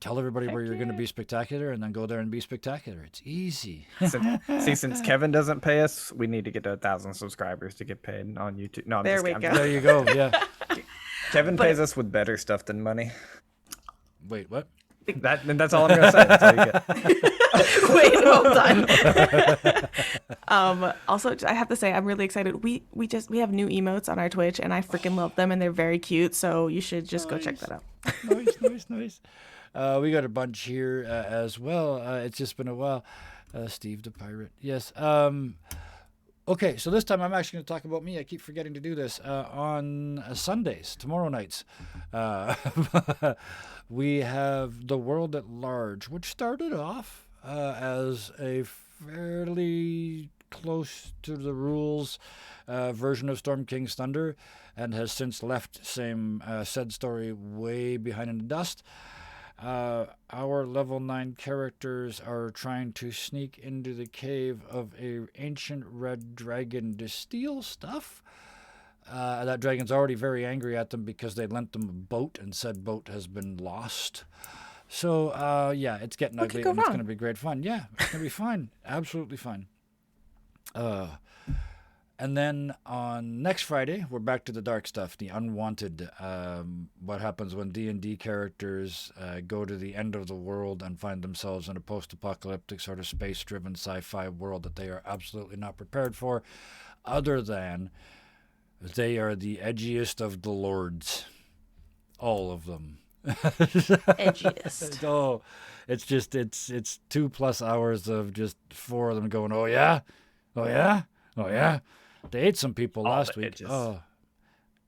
Tell everybody where you're going to be spectacular, and then go there and be spectacular. It's easy. Since Kevin doesn't pay us, we need to get to 1,000 subscriers to get paid on YouTube. No, I'm There just we kidding. go. There you go. Yeah. Kevin pays us with better stuff than money. Wait, what? That's all I'm gonna say. That's all you get. Wait, hold on. Also, I have to say, I'm really excited. We have new emotes on our Twitch, and I freaking love them, and they're very cute. So you should just go check that out. Nice. We got a bunch here as well. It's just been a while. Steve the Pirate. Yes. Okay, so this time I'm actually going to talk about me. I keep forgetting to do this. On Sundays, tomorrow nights, we have The World at Large, which started off as a fairly close to the rules version of Storm King's Thunder, and has since left said story way behind in the dust. Our level 9 characters are trying to sneak into the cave of a ancient red dragon to steal stuff. That dragon's already very angry at them because they lent them a boat, and said boat has been lost. So, yeah, it's getting What ugly, could go and it's wrong? going to be great fun. Yeah, it's going to be fun. Absolutely fun. And then on next Friday, we're back to the dark stuff, the unwanted. What happens when D&D characters go to the end of the world and find themselves in a post-apocalyptic sort of space-driven sci-fi world that they are absolutely not prepared for, other than they are the edgiest of the lords. All of them. Edgiest. Oh, it's 2+ hours of just 4 of them going, oh yeah, They ate some people All last the week. edges. Oh,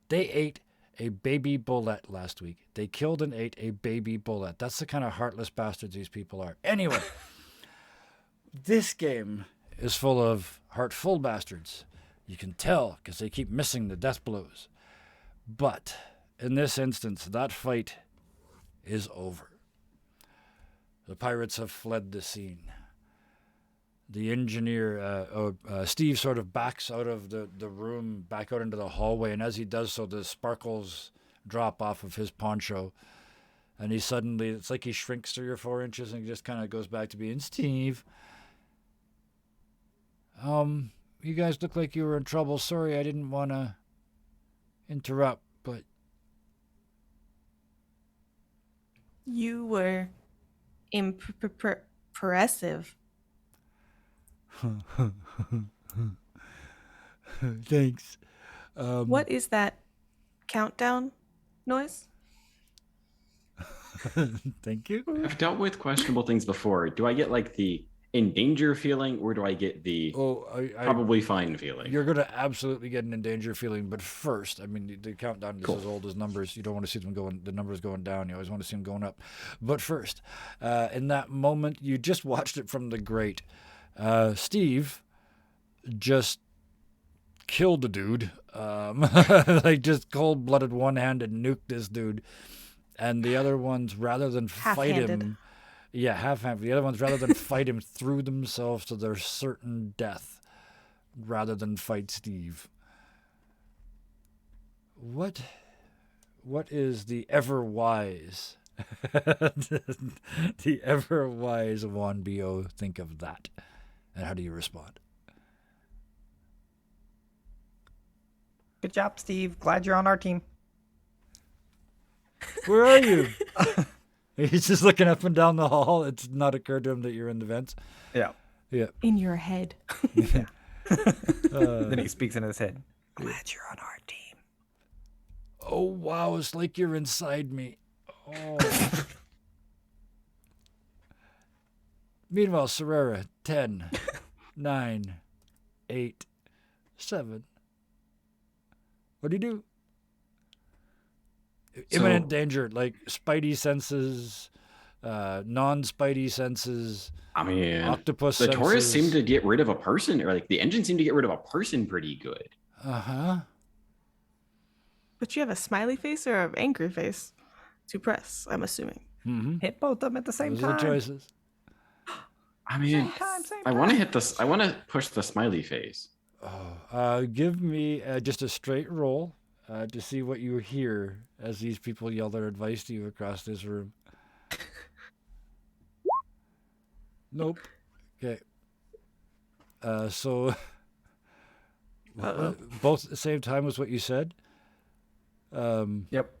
they ate a baby bullet last week. They killed and ate a baby bullet. That's the kind of heartless bastards these people are. Anyway, this game is full of heartful bastards. You can tell because they keep missing the death blows. But in this instance, that fight is over. The pirates have fled the scene. The engineer, Steve, sort of backs out of the room, back out into the hallway, and as he does so, the sparkles drop off of his poncho, and he suddenly, it's like he shrinks 3 or 4 inches, and he just kind of goes back to being Steve. You guys look like you were in trouble. Sorry, I didn't want to interrupt, but You were impressive. thanks. What is that countdown noise? Thank you. I've dealt with questionable things before. Do I get like the in danger feeling, or do I get the probably fine feeling? You're going to absolutely get an in danger feeling, but first, I mean, the countdown is as old as numbers. You don't want to see them the numbers going down. You always want to see them going up. But first, in that moment, you just watched it from the grate. Steve just killed a dude, like just cold-blooded, one-handed nuked this dude, and the other ones, rather than fight him, half-handed. The other ones, rather than fight him, threw themselves to their certain death, rather than fight Steve. What is the ever-wise, the ever-wise Juan B.O. think of that, and how do you respond? Good job, Steve. Glad you're on our team. Where are you? He's just looking up and down the hall. It's not occurred to him that you're in the vents. Yeah. In your head. Then he speaks in his head. Glad you're on our team. Oh, wow. It's like you're inside me. Oh. Meanwhile, Serrera, 10, 9, 8, 7. What do you do? Imminent danger, like spidey senses, non-spidey senses. I mean, octopus the senses. Taurus seemed to get rid of a person, or like the engine seemed to get rid of a person pretty good. Uh-huh. But you have a smiley face or an angry face to press, I'm assuming. Mm-hmm. Hit both of them at the same Those time. are the choices. I mean, Same I time. want to hit this. I want to push the smiley face. Give me just a straight roll to see what you hear as these people yell their advice to you across this room. Nope. Okay. So both at the same time was what you said? Yep.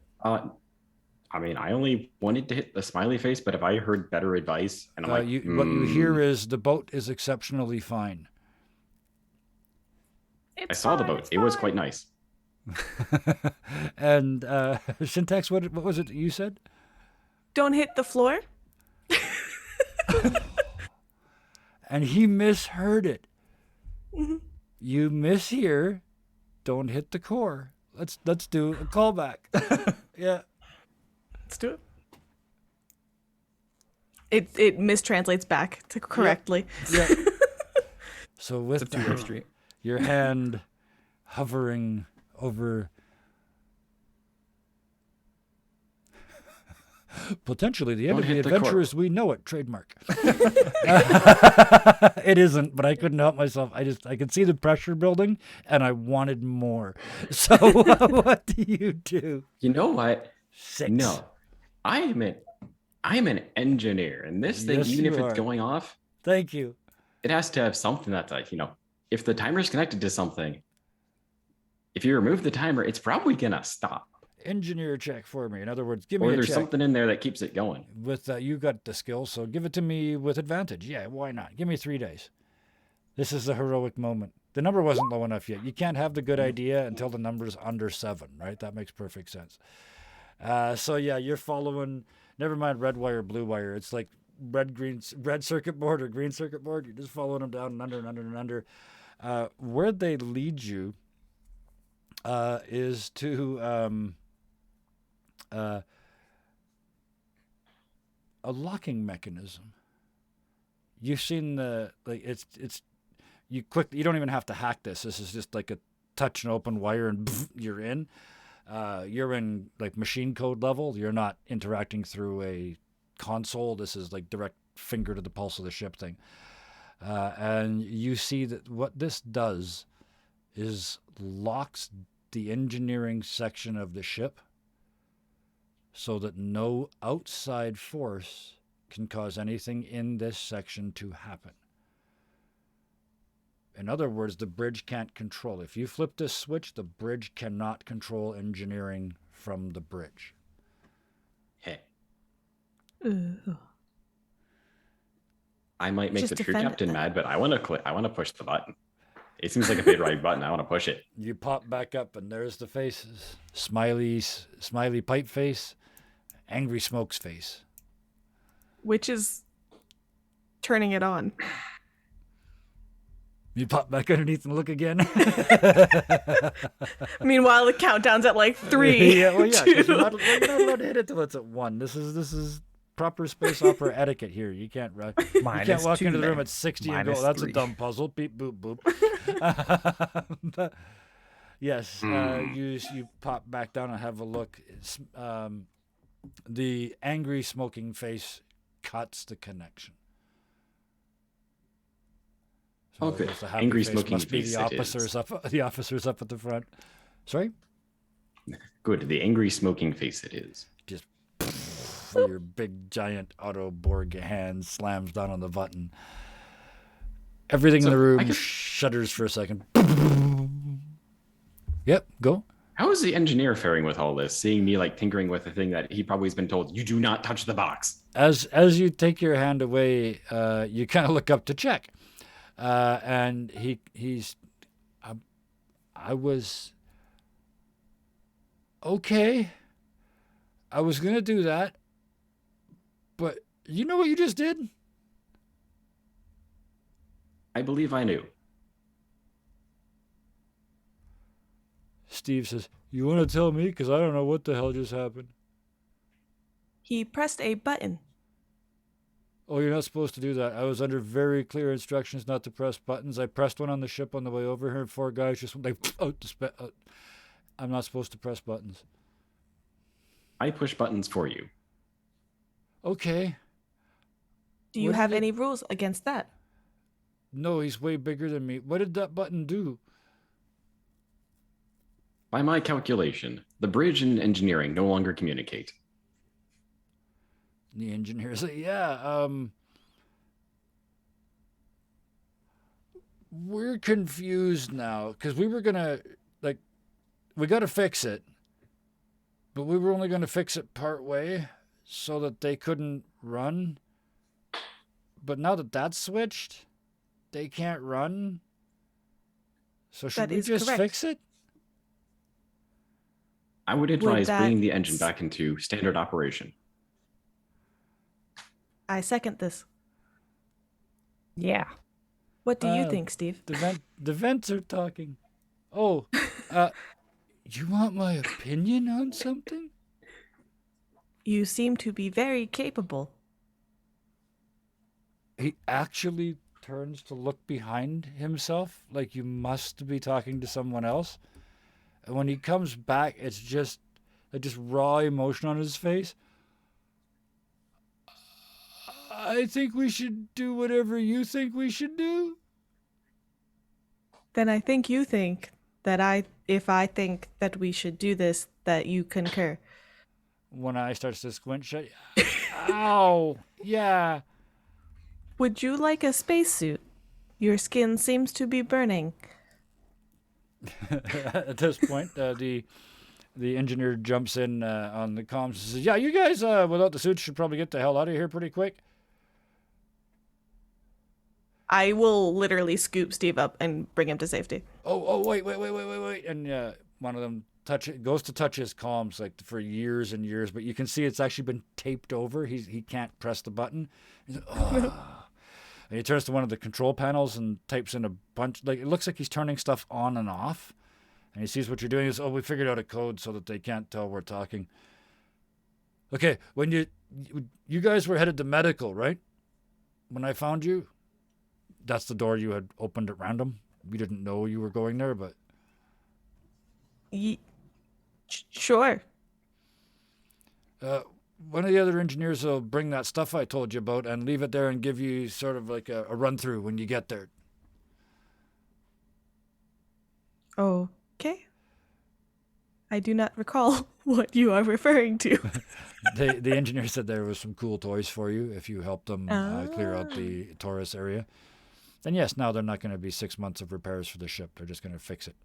I mean, I only wanted to hit the smiley face, but if I heard better advice, and I'm like, what you hear is the boat is exceptionally fine. I saw the boat. It was quite nice. And Syntax, what was it you said? Don't hit the floor. And he misheard it. You mishear, don't hit the core. Let's do a callback. Yeah. Let's do it. It mistranslates back to correctly. Yeah. So with It's a two-way street. your hand hovering over potentially the end Don't of the hit the adventure core. as we know it, trademark. It isn't, but I couldn't help myself. I could see the pressure building and I wanted more. So what do you do? You know what? 6. No, I'm an engineer, and this thing, Yes, even if you it's are. going off, Thank you. it has to have something that's like, if the timer's connected to something, if you remove the timer, it's probably gonna stop. Engineer check for me. In other words, give me Or a there's check. something in there that keeps it going. With you got the skill, so give it to me with advantage. Yeah, why not? Give me 3 days. This is the heroic moment. The number wasn't low enough yet. You can't have the good idea until the number's under 7, right? That makes perfect sense. So yeah, you're following. Never mind red wire, blue wire. It's like red circuit board or green circuit board. You're just following them down and under and under and under. Where they lead you is to a locking mechanism. You've seen you don't even have to hack this. This is just like a touch and open wire and you're in. You're in like machine code level. You're not interacting through a console. This is like direct finger to the pulse of the ship thing. And you see that what this does is locks the engineering section of the ship so that no outside force can cause anything in this section to happen. In other words, the bridge can't control. If you flip this switch, the bridge cannot control engineering from the bridge. Hey, Ooh. I might make Just the crew defend captain it. mad, but I want to push the button. It seems like a big right button. I want to push it. You pop back up, and there's the faces. Smiley pipe face, angry smokes face. Which is turning it on. You pop back underneath and look again. Meanwhile, the countdown's at like 3. Yeah, well, yeah, 2. because you're not allowed to hit it till it's at 1. This is proper space opera etiquette here. You can't run. You can't Minus walk 2 into the room then. at 60 and Minus go, that's 3. a dumb puzzle. Beep, boop, boop. Yes, you pop back down and have a look. The angry smoking face cuts the connection. So Okay. the happy Angry face smoking must be face the it is. officers up. The officers up at the front. Sorry. Good. The angry smoking face it is. Just your big giant Otto Borg hand slams down on the button. Everything in So, the room I guess- shudders for a second. Yep, go. How is the engineer faring with all this? Seeing me like tinkering with a thing that he probably has been told, you do not touch the box. As you take your hand away, you kind of look up to check, and he's. I was okay. I was gonna do that, but you know what you just did? I believe I knew. Steve says, "You want to tell me? Because I don't know what the hell just happened." He pressed a button. Oh, you're not supposed to do that. I was under very clear instructions not to press buttons. I pressed one on the ship on the way over here, and 4 guys just went like, out to I'm not supposed to press buttons. I push buttons for you. Okay. Do you What have did it- any rules against that? No, he's way bigger than me. What did that button do? By my calculation, the bridge and engineering no longer communicate. The engineer said, yeah, we're confused now because we were going to, we got to fix it, but we were only going to fix it part way so that they couldn't run. But now that that's switched, they can't run. So should That we is just correct. fix it? I would advise that- bringing the engine back into standard operation. I second this. Yeah. What do you Uh, think, Steve? The vents are talking. Oh, you want my opinion on something? You seem to be very capable. He actually turns to look behind himself like you must be talking to someone else. And when he comes back, it's just raw emotion on his face. I think we should do whatever you think we should do. Then I think you think that if I think that we should do this, that you concur. One eye starts to squint shut. Ow! Yeah. Would you like a spacesuit? Your skin seems to be burning. At this point, the engineer jumps in on the comms and says, "Yeah, you guys without the suits should probably get the hell out of here pretty quick." I will literally scoop Steve up and bring him to safety. Oh, wait. And one of them goes to touch his comms like for years and years, but you can see it's actually been taped over. He can't press the button. He's like, "Oh." And he turns to one of the control panels and types in a bunch. Like it looks like he's turning stuff on and off. And he sees what you're doing. He says, "Oh, we figured out a code so that they can't tell we're talking." Okay, when you guys were headed to medical, right? When I found you, that's the door you had opened at random. We didn't know you were going there, but Sure. one of the other engineers will bring that stuff I told you about and leave it there and give you sort of like a run through when you get there. Okay. I do not recall what you are referring to. The engineer said there was some cool toys for you if you helped them clear out the Taurus area. And yes, now they're not going to be 6 months of repairs for the ship. They're just going to fix it.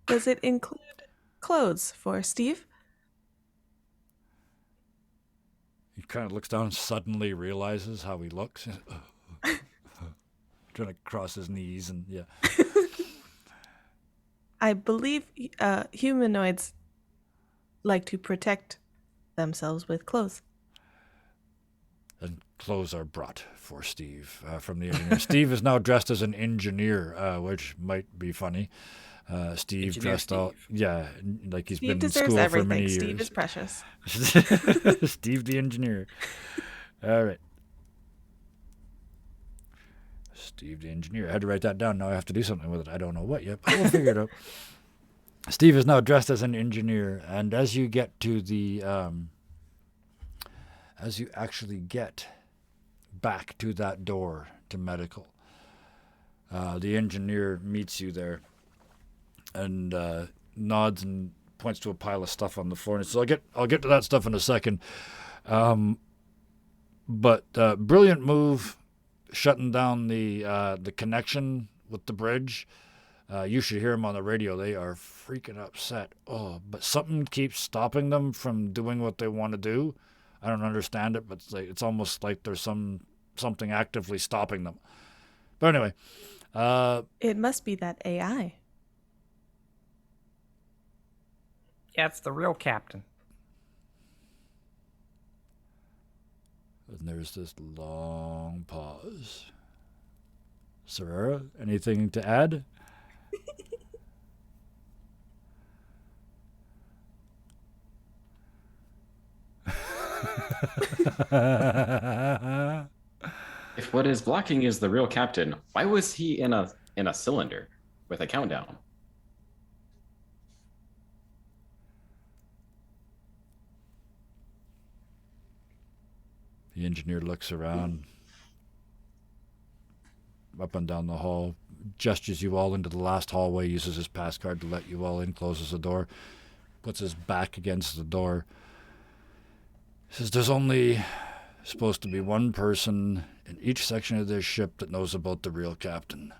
Does it include clothes for Steve? He kind of looks down and suddenly realizes how he looks. Trying to cross his knees and yeah. I believe humanoids like to protect themselves with clothes. And clothes are brought for Steve from the engineer. Steve is now dressed as an engineer, which might be funny. Steve Engineer dressed all, yeah, like he's Steve been in deserves school everything. for many Steve years. is precious. Steve the engineer. All right. Steve the engineer. I had to write that down. Now I have to do something with it. I don't know what yet, but we'll figure it out. Steve is now dressed as an engineer, and as you get to the, as you actually get back to that door to medical, the engineer meets you there and nods and points to a pile of stuff on the floor and says, I'll get to that stuff in a second. But brilliant move shutting down the connection with the bridge. You should hear them on the radio. They are freaking upset. Oh, but something keeps stopping them from doing what they want to do. I don't understand it, but it's almost like there's something actively stopping them. But anyway, It must be that AI. Yeah, it's the real captain. and there's this long pause. Sarah, anything to add? If what is blocking is the real captain, why was he in a cylinder with a countdown? The engineer looks around, up and down the hall, gestures you all into the last hallway, uses his pass card to let you all in, closes the door, puts his back against the door. Says there's only supposed to be one person in each section of this ship that knows about the real captain.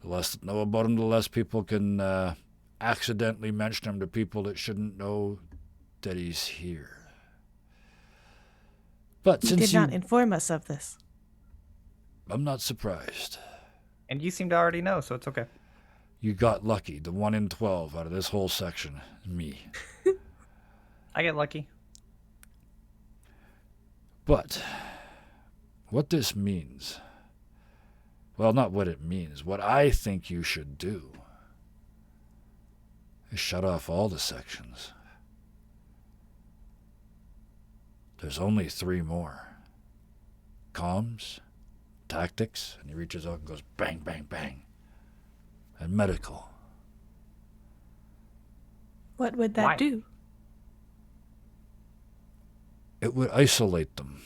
The less that know about him, the less people can accidentally mention him to people that shouldn't know that he's here. But You since did not inform us of this. I'm not surprised. And you seem to already know, so it's okay. You got lucky. The 1 in 12 out of this whole section. Me. I get lucky. But what this means, well, not what it means, what I think you should do is shut off all the sections. There's only 3 more. Comms, tactics, and he reaches out and goes bang, bang, bang. And medical. What would that Why? do? It would isolate them.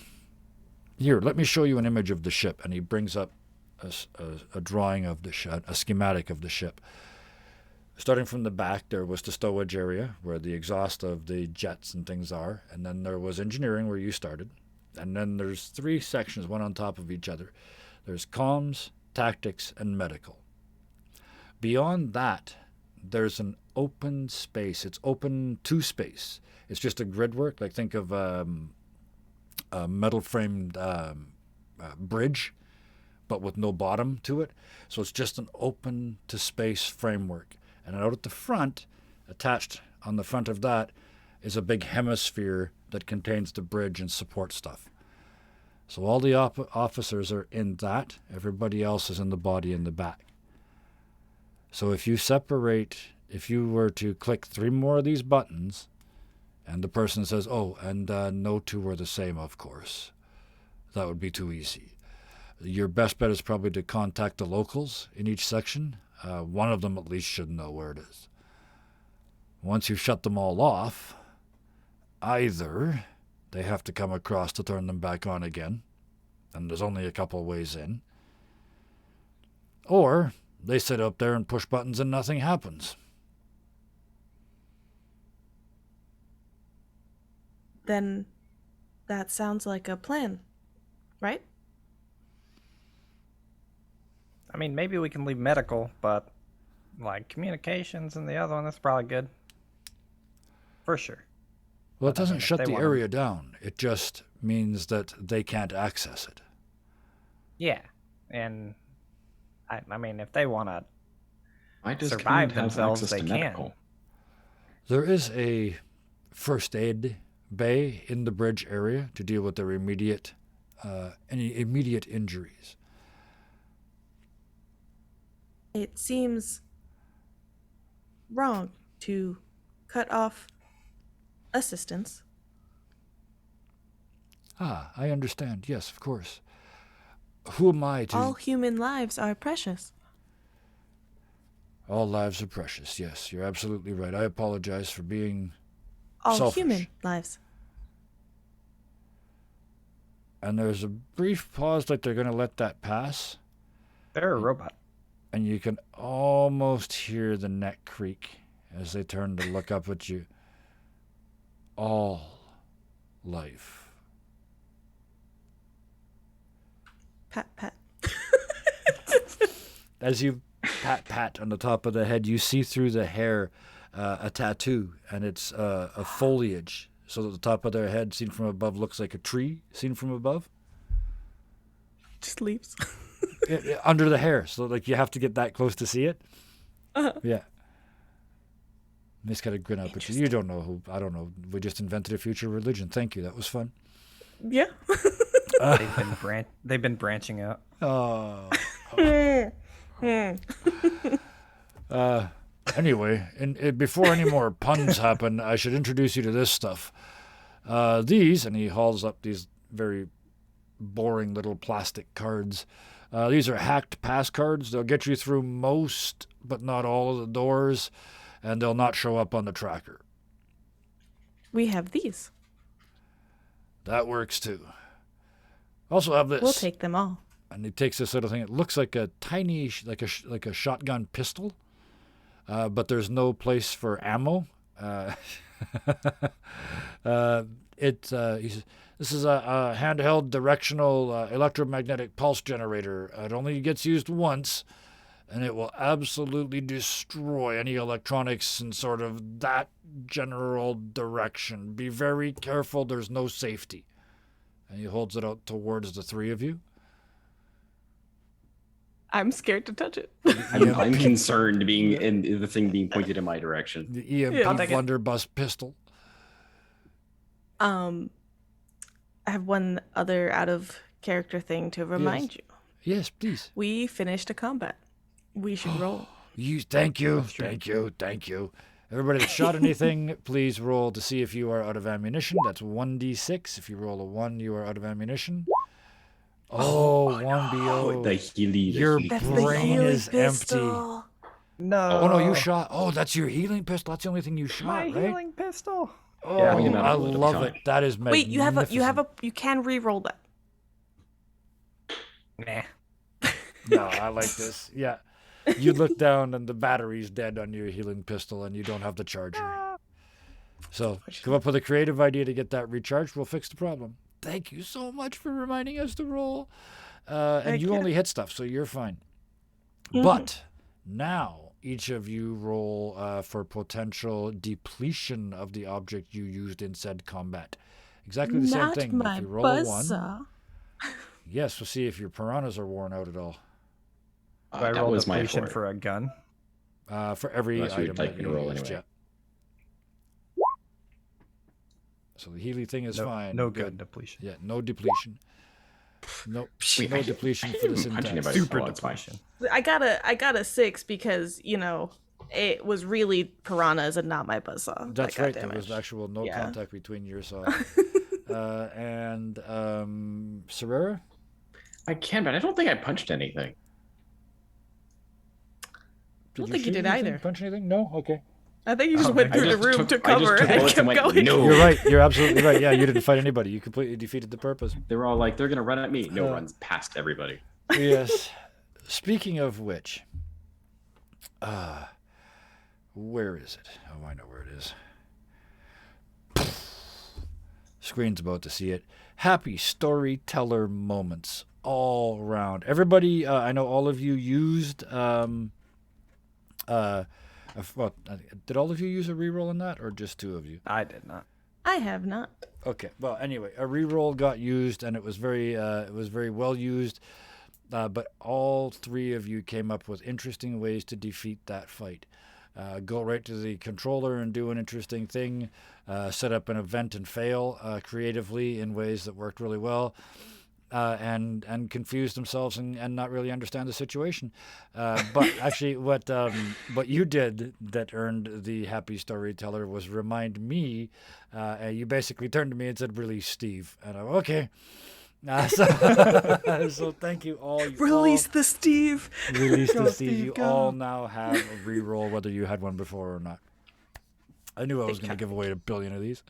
Here, let me show you an image of the ship. And he brings up a drawing of the ship, a schematic of the ship. Starting from the back, there was the stowage area where the exhaust of the jets and things are. And then there was engineering where you started. And then there's 3 sections, one on top of each other. There's comms, tactics, and medical. Beyond that, there's an open space. It's open to space. It's just a grid work. Like think of a metal-framed bridge, but with no bottom to it. So it's just an open-to-space framework. And out at the front, attached on the front of that, is a big hemisphere that contains the bridge and support stuff. So all the officers are in that. Everybody else is in the body in the back. So if you were to click 3 more of these buttons, And the person says, oh, and no two are the same, of course. That would be too easy. Your best bet is probably to contact the locals in each section. One of them at least should know where it is. Once you shut them all off, either they have to come across to turn them back on again, and there's only a couple ways in, or they sit up there and push buttons and nothing happens. Then that sounds like a plan, right? I mean, maybe we can leave medical, but like communications and the other one, that's probably good. For sure. Well, it But, I doesn't mean, if shut they the wanna- area down. It just means that they can't access it. Yeah. And I mean, if they want to Why does survive Command have themselves, access they to can. medical? There is a first aid bay in the bridge area to deal with their any immediate injuries. It seems wrong to cut off assistance. Ah, I understand. Yes, of course. Who am I to... All human lives are precious. All lives are precious. Yes, you're absolutely right. I apologize for being All selfish. human lives. And there's a brief pause like they're going to let that pass. They're a robot. And you can almost hear the neck creak as they turn to look up at you. All life. Pat, pat. As you pat on the top of the head, you see through the hair a tattoo, and it's a foliage. So that the top of their head, seen from above, looks like a tree seen from above. Just leaves. Under the hair, so like you have to get that close to see it. Yeah. He's got a grin up at you. You don't know who. I don't know. We just invented a future religion. Thank you. That was fun. Yeah. They've been branching out. Oh. Anyway, before any more puns happen, I should introduce you to this stuff. These, and he hauls up these very boring little plastic cards. These are hacked pass cards. They'll get you through most, but not all of the doors, and they'll not show up on the tracker. We have these. That works too. Also have this. We'll take them all. And he takes this little thing. It looks like a tiny, like a shotgun pistol, but there's no place for ammo. He says, this is a handheld directional electromagnetic pulse generator. It only gets used once, and it will absolutely destroy any electronics in sort of that general direction. Be very careful. There's no safety. And he holds it out towards the three of you. I'm scared to touch it. I'm concerned being in the thing being pointed in my direction. The EMP Yeah, I'll take it. blunderbuss pistol. I have one other out of character thing to remind you. Yes, please. We finished a combat. We should roll. Thank you. Everybody that shot anything, please roll to see if you are out of ammunition. That's 1d6. If you roll a 1, you are out of ammunition. Oh, 1BO. The Healy. Your That's the brain healing is empty. pistol. No. Oh, no, you shot. Oh, that's your healing pistol. That's the only thing you shot, my right? healing pistol. Oh, Yeah, I love it. That is magnificent. Wait, you can re-roll that. Nah. No, I like this. Yeah. You look down and the battery's dead on your healing pistol and you don't have the charger. So come up with a creative idea to get that recharged. We'll fix the problem. Thank you so much for reminding us to roll. And Thank you you. only hit stuff, so you're fine. Mhm. But now each of you roll for potential depletion of the object you used in said combat. Exactly the Not same thing. my If you roll a 1, buzzsaw. yes, we'll see if your piranhas are worn out at all. Do I that roll was my depletion fort. for a gun? For every Unless you item would like that me to you roll used, anyway. yeah. So the Healy thing is No, fine. no Good. gun depletion. Yeah, no depletion. No, Wait, no I- depletion I for this didn't punch index. anybody. Super Oh, it's fine. depletion. I got a 6 because it was really piranhas and not my buzzsaw. That's that got right. There was damaged. actual no Yeah. contact between your saw and Serrera. I can, but I don't think I punched anything. don't think you shoot did anything? either. Punch anything? No. Okay. I think you just Oh, went man. through the room to I just cover took and bullets kept and went, going. no. You're right. You're absolutely right. Yeah, you didn't fight anybody. You completely defeated the purpose. They were all like, they're gonna run at me. No, runs past everybody. Yes. Speaking of which, where is it? Oh, I know where it is. Screen's about to see it. Happy storyteller moments all around. Everybody, I know all of you used. Did all of you use a reroll in that, or just two of you? I did not. I have not. Okay. Well, anyway, a reroll got used, and it was very well used. But all three of you came up with interesting ways to defeat that fight. Go right to the controller and do an interesting thing. Set up an event and fail creatively in ways that worked really well. And confuse themselves and not really understand the situation. But actually, what you did that earned the happy storyteller was remind me. You basically turned to me and said, "Release Steve," and I went, okay. So thank you all. Release the Steve. Release Go, the Steve. Steve, You go. all now have a reroll, whether you had one before or not. I knew I was going to give away 1 billion of these.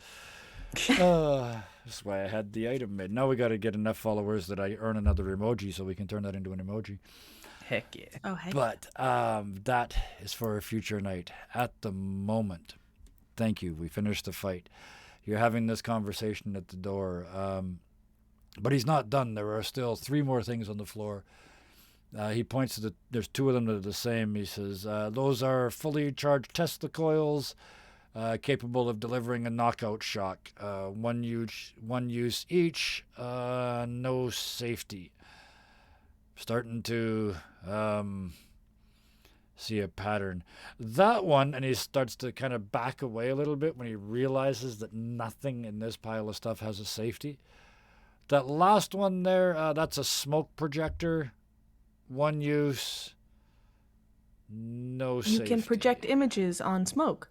That's why I had the item made. Now we got to get enough followers that I earn another emoji so we can turn that into an emoji. Heck yeah. Oh, hey. But that is for a future night. At the moment, thank you. We finished the fight. You're having this conversation at the door. But he's not done. There are still 3 more things on the floor. He points to there's 2 of them that are the same. He says, those are fully charged Tesla coils. Capable of delivering a knockout shock. One use each. No safety. Starting to see a pattern. That one, and he starts to kind of back away a little bit when he realizes that nothing in this pile of stuff has a safety. That last one there, that's a smoke projector. One use. No safety. You can project images on smoke.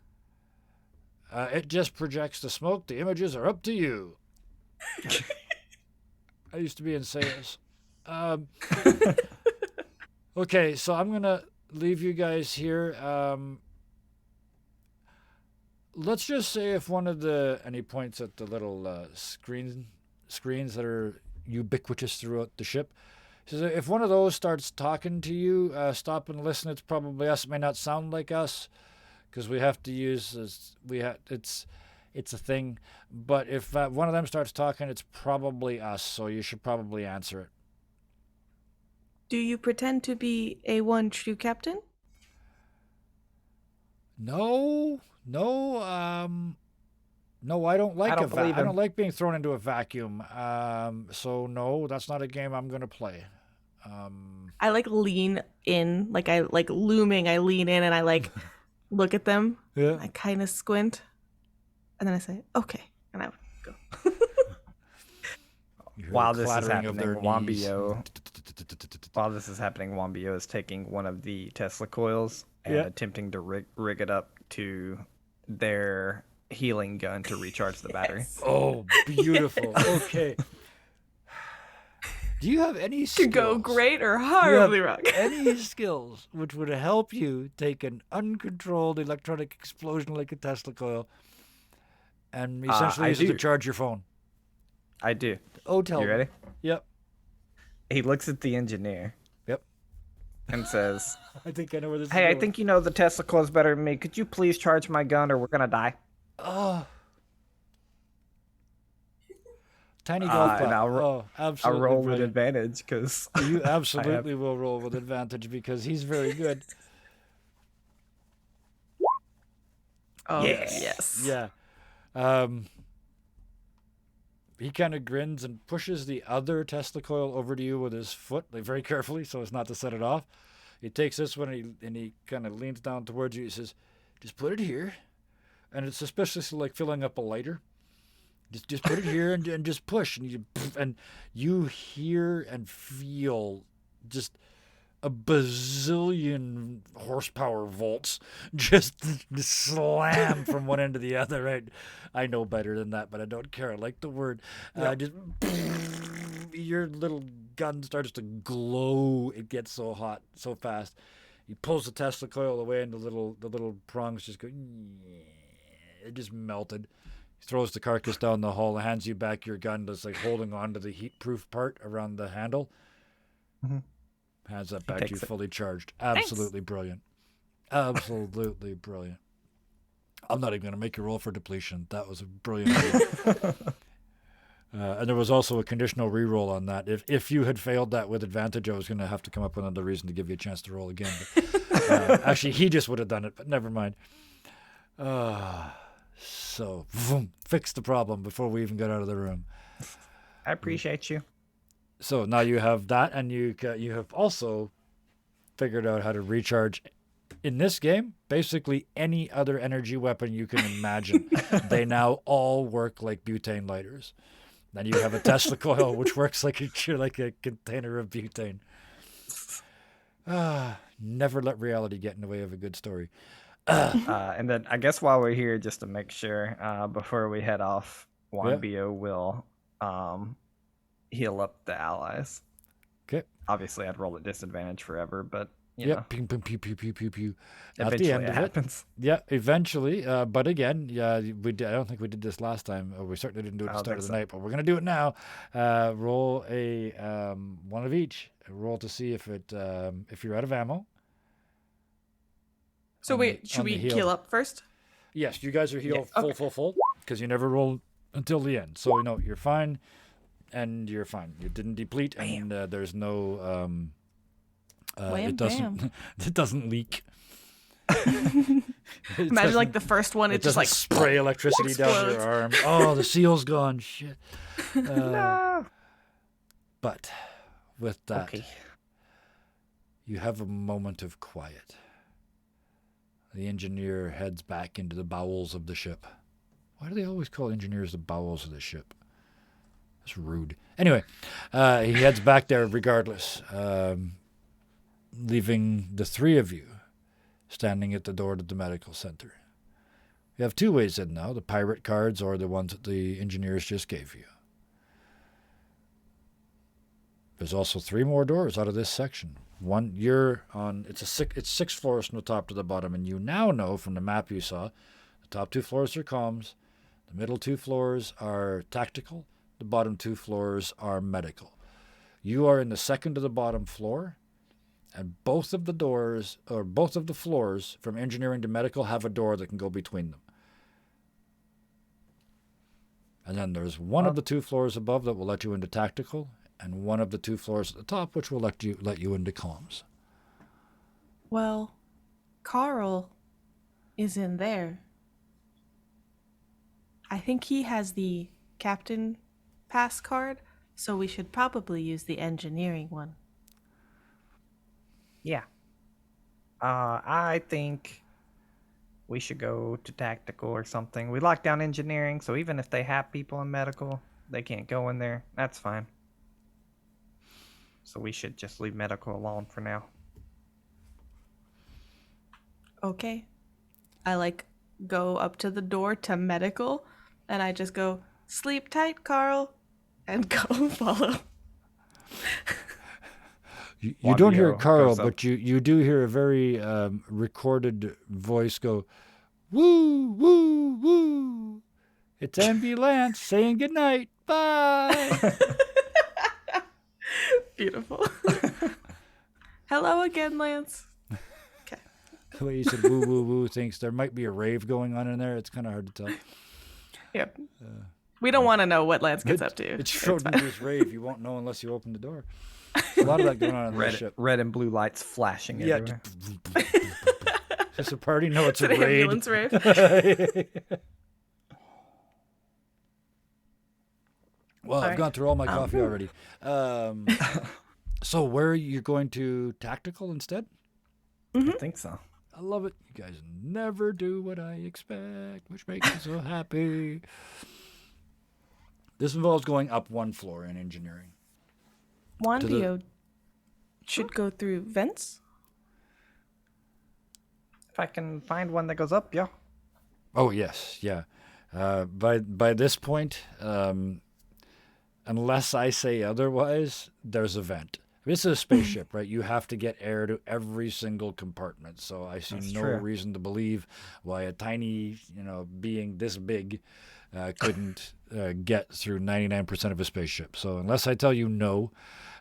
It just projects the smoke. The images are up to you. I used to be in sales. Okay, so I'm going to leave you guys here. Let's just say if one of the... And he points at the little screens that are ubiquitous throughout the ship. He says, if one of those starts talking to you, stop and listen. It's probably us. It may not sound like us. Because we have to use this, it's a thing. But if one of them starts talking, it's probably us. So you should probably answer it. Do you pretend to be a one true captain? No. I don't like I don't like being thrown into a vacuum. So no, that's not a game I'm gonna play. I lean in, I looming. I lean in and I look at them. Yeah. I kind of squint, and then I say, "Okay," and I go. While this is clattering of happening, their knees. Wombio is taking one of the Tesla coils and attempting to rig it up to their healing gun to recharge the battery. Oh, beautiful. Okay. Do you have any skills? Could go great or Do you horribly have wrong. any skills which would help you take an uncontrolled electronic explosion like a Tesla coil and essentially I use it to do. charge your phone? I do. Oh, tell You me. ready? Yep. He looks at the engineer. Yep. And says, I think I know where this is "Hey, I going. think you know the Tesla coil's better than me. Could you please charge my gun or we're gonna die?" Oh. Tiny golf and clap. I'll Oh, I'll absolutely. roll with brilliant. advantage because You absolutely will roll with advantage because he's very good. Oh Yes. yes. Yeah. He kind of grins and pushes the other Tesla coil over to you with his foot, very carefully, so as not to set it off. He takes this one and he kind of leans down towards you. He says, "Just put it here," and it's suspiciously like filling up a lighter. Just put it here and just push, and you hear and feel just a bazillion horsepower volts just slam from one end to the other. Right? I know better than that, but I don't care. I like the word. Just your little gun starts to glow. It gets so hot so fast. He pulls the Tesla coil away, and the little prongs just go. It just melted. He throws the carcass down the hall and hands you back your gun that's like holding on to the heat-proof part around the handle. Mm-hmm. Hands that back to you fully charged. Absolutely brilliant. Absolutely brilliant. I'm not even going to make a roll for depletion. That was a brilliant idea. And there was also a conditional reroll on that. If you had failed that with advantage, I was going to have to come up with another reason to give you a chance to roll again. But, actually, he just would have done it, but never mind. So, fix the problem before we even got out of the room. I appreciate you. So now you have that, and you have also figured out how to recharge, in this game, basically any other energy weapon you can imagine. They now all work like butane lighters. Then you have a Tesla coil, which works like a container of butane. Never let reality get in the way of a good story. And then I guess while we're here, just to make sure, before we head off, Juan Bio will heal up the allies. Okay. Obviously, I'd roll at disadvantage forever, but you Yep. know. Pew, pew, pew, pew, pew, pew, pew. At Eventually the end it of happens. Yeah, eventually. But again, I don't think we did this last time. Or we certainly didn't do it at the start of the night, but we're going to do it now. Roll a one of each. Roll to see if you're out of ammo. So should we heal up first? Yes, you guys are healed full, because you never roll until the end. So, you're fine, and you're fine. You didn't deplete, and there's no... it doesn't leak. Imagine like the first one, it just like spray electricity explodes down your arm. Oh, the seal's gone. Shit. No. But with that, you have a moment of quiet. The engineer heads back into the bowels of the ship. Why do they always call engineers the bowels of the ship? That's rude. Anyway, he heads back there regardless, leaving the three of you standing at the door to the medical center. You have two ways in now, the pirate cards or the ones that the engineers just gave you. There's also three more doors out of this section. One, you're on, it's 6 floors from the top to the bottom, and you now know from the map you saw, the top 2 floors are comms, the middle 2 floors are tactical, the bottom 2 floors are medical. You are in the second to the bottom floor, and both of the doors, or both of the floors from engineering to medical have a door that can go between them. And then there's one of the 2 floors above that will let you into tactical, and one of the 2 floors at the top which will let you into comms. Well, Carl is in there. I think he has the captain pass card, so we should probably use the engineering one. Yeah. I think we should go to tactical or something. We locked down engineering, so even if they have people in medical, they can't go in there. That's fine. So we should just leave medical alone for now. Okay. I go up to the door to medical, and I just go, "Sleep tight, Carl," and go follow. You don't hear Carl, but you do hear a very recorded voice go, "Woo, woo, woo. It's ambulance saying goodnight. Bye." Beautiful. Hello again, Lance. Okay. The way you said woo, woo, woo thinks there might be a rave going on in there. It's kind of hard to tell. Yep. We don't want to know what Lance gets up to. It's Schrodinger's rave. You won't know unless you open the door. There's a lot of that going on in the ship. Red and blue lights flashing everywhere. Is this a party? No, it's a raid. Ambulance rave. Well, I've gone through all my coffee already. So where are you going to tactical instead? I think so. I love it. You guys never do what I expect, which makes me so happy. This involves going up 1 floor in engineering. Juan Bio, Should go through vents. If I can find one that goes up, yeah. Oh yes, yeah. By this point, unless I say otherwise, there's a vent. This is a spaceship, right? You have to get air to every single compartment. So I see That's no true. reason to believe why a tiny, being this big couldn't get through 99% of a spaceship. So unless I tell you no,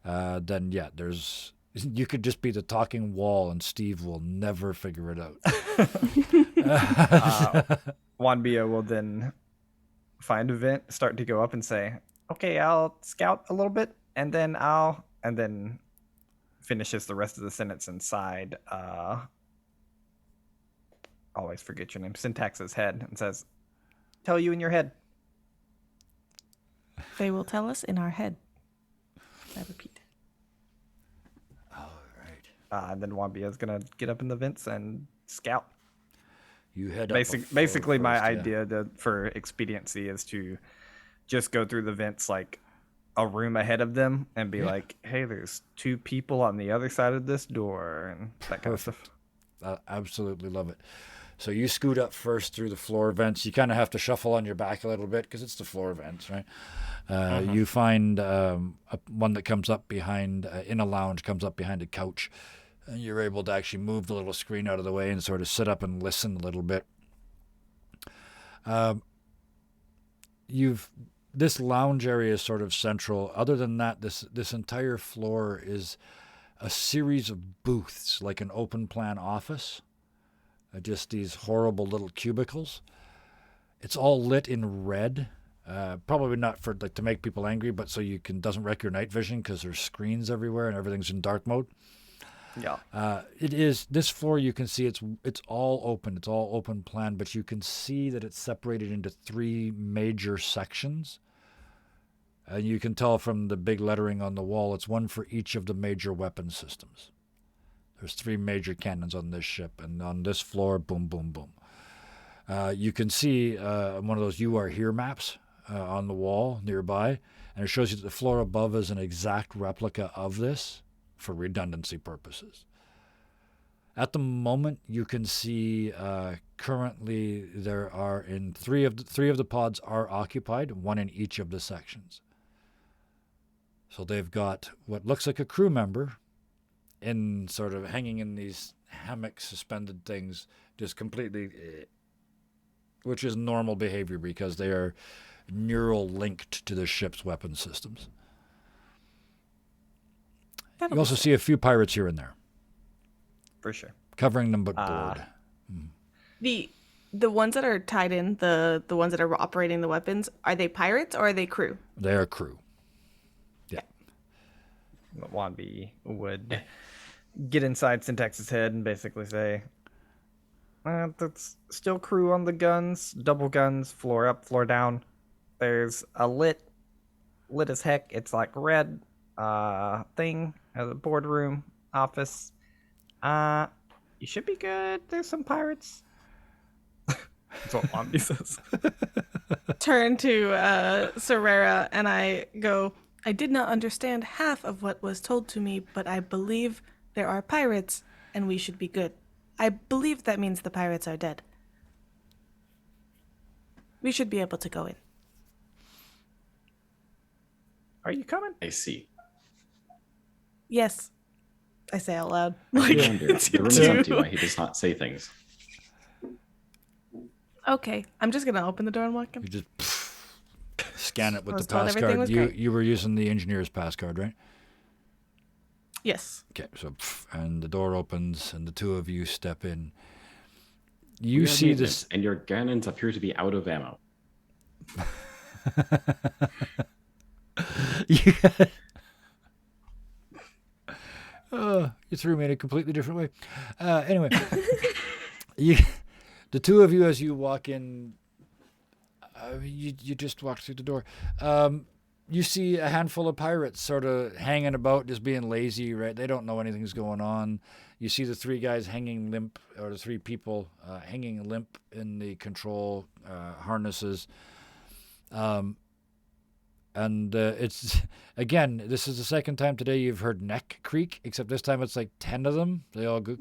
then yeah, you could just be the talking wall and Steve will never figure it out. Wanbia will then find a vent, start to go up and say, okay, I'll scout a little bit, and then finishes the rest of the sentence inside, always forget your name, Syntax's head, and says, tell you in your head. They will tell us in our head. I repeat. All right. And then Wanbia is going to get up in the vents and scout. You head up. Basically, my first, yeah. idea for expediency is to just go through the vents like a room ahead of them and be like, hey, there's 2 people on the other side of this door and that kind of stuff. I absolutely love it. So you scoot up first through the floor vents. You kind of have to shuffle on your back a little bit because it's the floor vents, right? You find one that comes up behind, in a lounge, comes up behind a couch. And you're able to actually move the little screen out of the way and sort of sit up and listen a little bit. This lounge area is sort of central. Other than that, this entire floor is a series of booths, like an open plan office. Just these horrible little cubicles. It's all lit in red. Probably not for to make people angry, but so you doesn't wreck your night vision because there's screens everywhere and everything's in dark mode. Yeah. It is this floor. You can see it's all open. It's all open plan, but you can see that it's separated into 3 major sections. And you can tell from the big lettering on the wall, it's one for each of the major weapon systems. There's 3 major cannons on this ship, and on this floor, boom, boom, boom. You can see one of those "You Are Here" maps on the wall nearby, and it shows you that the floor above is an exact replica of this, for redundancy purposes. At the moment, you can see currently there are in 3 of the pods are occupied, 1 in each of the sections. So they've got what looks like a crew member in sort of hanging in these hammock suspended things, just completely, which is normal behavior because they are neural linked to the ship's weapon systems. You also see a few pirates here and there. For sure. Covering them but bored. The ones that are tied in, the ones that are operating the weapons, are they pirates or are they crew? They are crew. Yeah. Wanby would get inside Syntax's head and basically say, that's still crew on the guns, double guns, floor up, floor down. There's a lit as heck, it's like red thing at the boardroom office. You should be good. There's some pirates. That's what Wanby says. Turn to Serrera and I go, I did not understand half of what was told to me, but I believe there are pirates and we should be good. I believe that means the pirates are dead. We should be able to go in. Are you coming? I see. Yes, I say out loud. I do wonder. The room is empty. Why he does not say things. Okay, I'm just gonna open the door and walk in. You just scan it with I was the told pass everything card. was great. You were using the engineer's pass card, right? Yes. Okay, so and the door opens and the 2 of you step in. We You have see maintenance, this. and your cannons appear to be out of ammo. You threw me in a completely different way. Anyway, the 2 of you, as you walk in, you just walk through the door. You see a handful of pirates sort of hanging about, just being lazy, right? They don't know anything's going on. You see the 3 guys hanging limp, or the 3 people hanging limp in the control harnesses. And it's, again, this is the second time today you've heard neck creak, except this time it's like 10 of them. They all go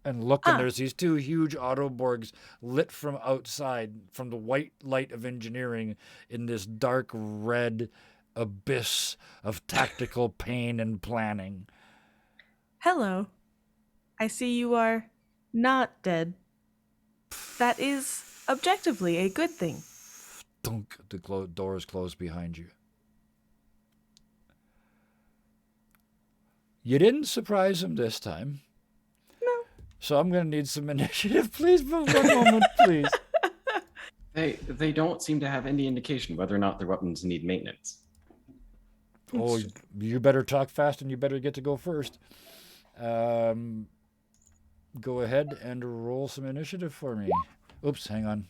and look, and there's these two huge Autoborgs lit from outside from the white light of engineering in this dark red abyss of tactical pain and planning. Hello. I see you are not dead. That is objectively a good thing. Dunk, the doors close behind you. You didn't surprise him this time. No. So I'm going to need some initiative, please, for one moment, please. They don't seem to have any indication whether or not their weapons need maintenance. Oh, you better talk fast and you better get to go first. Go ahead and roll some initiative for me. Oops, hang on.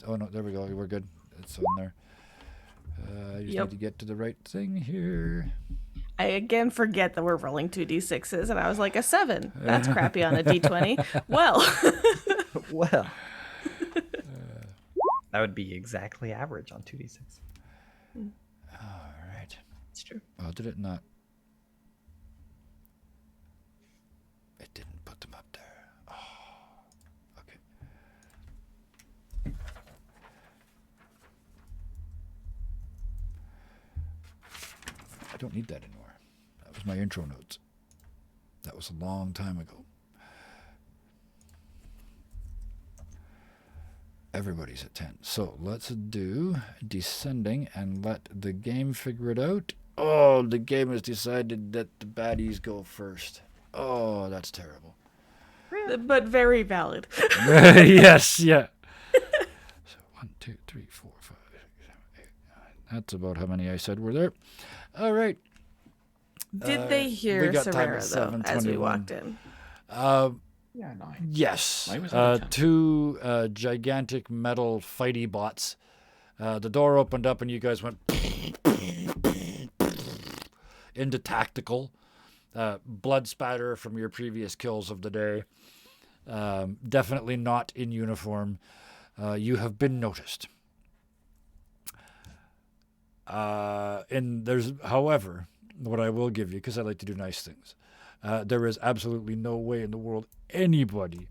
Oh no, there we go. We're good. It's on there. I just need to get to the right thing here. I again forget that we're rolling 2d6s, and I was like, a 7. That's crappy on a d20. Well. Well. That would be exactly average on 2d6. All right. It's true. Oh, did it not? It didn't put them up there. Oh, okay. I don't need that anymore. That was my intro notes. That was a long time ago. Everybody's at 10. So let's do descending and let the game figure it out. Oh, the game has decided that the baddies go first. Oh, that's terrible. But very valid. Yes, yeah. So 1, 2, 3, 4, 5, 6, 7, 8, 9. That's about how many I said were there. All right. Did they hear we got time at Serrera, though, as we 7:21. walked in? Yeah, 9. Yes. Why was it at 10? 2 gigantic metal fighty bots. The door opened up and you guys went into tactical. Blood spatter from your previous kills of the day. Definitely not in uniform. You have been noticed. And there's, however, what I will give you, because I like to do nice things, there is absolutely no way in the world anybody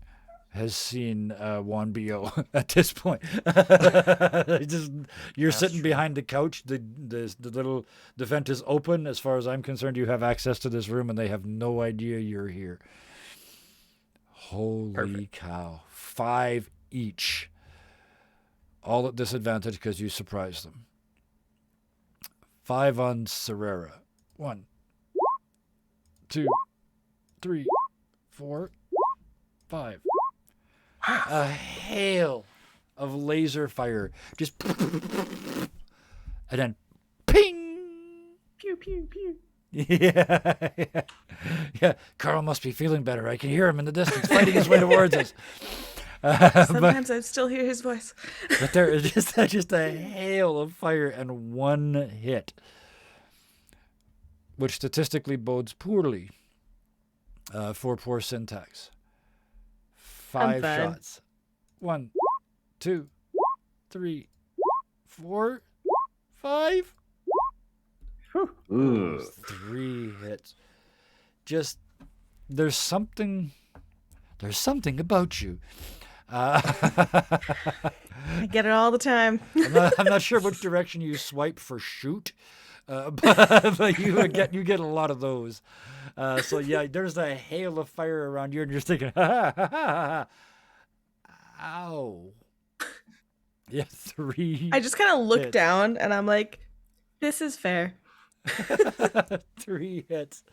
has seen Juan B.O. at this point. You're sitting behind the couch. The little the vent is open. As far as I'm concerned, you have access to this room, and they have no idea you're here. Holy cow! 5 each, all at disadvantage because you surprised them. 5 on Serrera. 1, 2, 3, 4, 5. A hail of laser fire. Just and then ping. Pew, pew, pew. Yeah. Carl must be feeling better. I can hear him in the distance fighting his way towards us. Sometimes I still hear his voice. But there is just a hail of fire and 1 hit, which statistically bodes poorly for poor syntax. 5 fine. shots. 1, 2, 3, 4, 5. Ooh. 3 hits. Just there's something about you. I get it all the time. I'm not sure which direction you swipe for shoot, but you get a lot of those. So yeah, there's a hail of fire around you, and you're thinking, ha, ha, ha, ha. Ow. Yeah, 3. I just kind of look hits. down and I'm like, this is fair. 3 hits.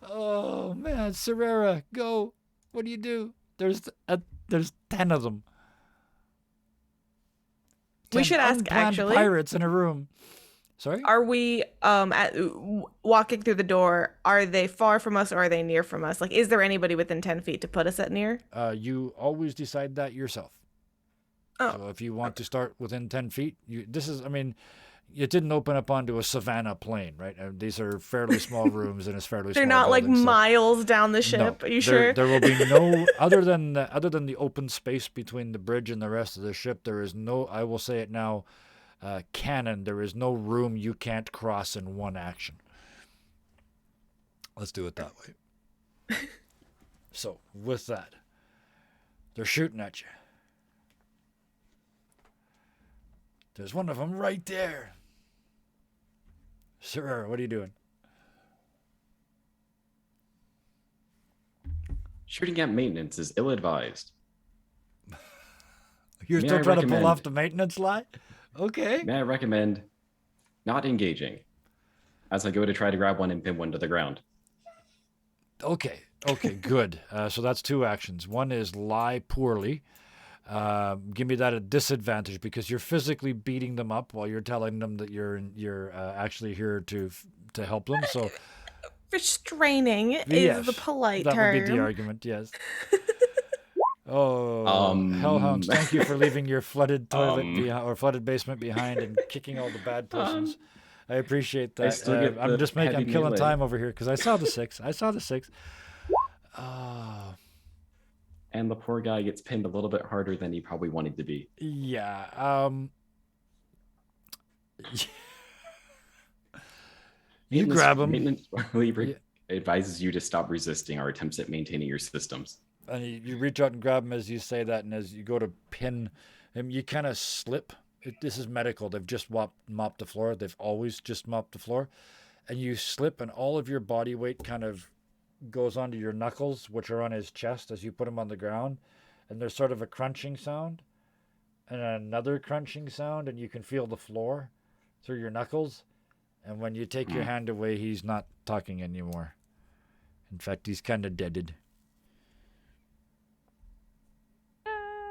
Oh man, Serrera, go. What do you do? There's 10 of them. We 10 should ask, unplanned actually. pirates in a room. Sorry? Are we walking through the door? Are they far from us or are they near from us? Like, is there anybody within 10 feet to put us at near? You always decide that yourself. Oh. So if you want to start within 10 feet, it didn't open up onto a savanna plain, right? These are fairly small rooms in a fairly They're small not like building, so- miles down the ship. No, Are you there, sure? There will be no other than the open space between the bridge and the rest of the ship. There is no. I will say it now. canon. There is no room you can't cross in one action. Let's do it that way. So, with that, they're shooting at you. There's one of them right there. Sir, what are you doing? Shooting at maintenance is ill-advised. You're May still I trying to pull recommend- off the maintenance lie? Okay. May I recommend not engaging as I go to try to grab one and pin one to the ground? Okay, good. So that's 2 actions. One is lie poorly. Give me that at disadvantage because you're physically beating them up while you're telling them that you're actually here to help them. So Restraining yes, is the polite that term. would be the argument. Yes. Oh, hellhounds! Thank you for leaving your flooded toilet or flooded basement behind and kicking all the bad persons. I appreciate that. still get I'm the just heavy I'm killing melee. time over here because I saw the 6. Oh. And the poor guy gets pinned a little bit harder than he probably wanted to be. Yeah. You Maintenance- grab him, Maintenance strongly Yeah. advises you to stop resisting our attempts at maintaining your systems. and you reach out and grab him as you say that, and as you go to pin him, you kind of slip. This is medical. They've just mopped the floor. They've always just mopped the floor. And you slip, and all of your body weight kind of goes onto your knuckles, which are on his chest as you put him on the ground. And there's sort of a crunching sound and another crunching sound, and you can feel the floor through your knuckles. And when you take your hand away, he's not talking anymore. In fact, he's kind of deaded.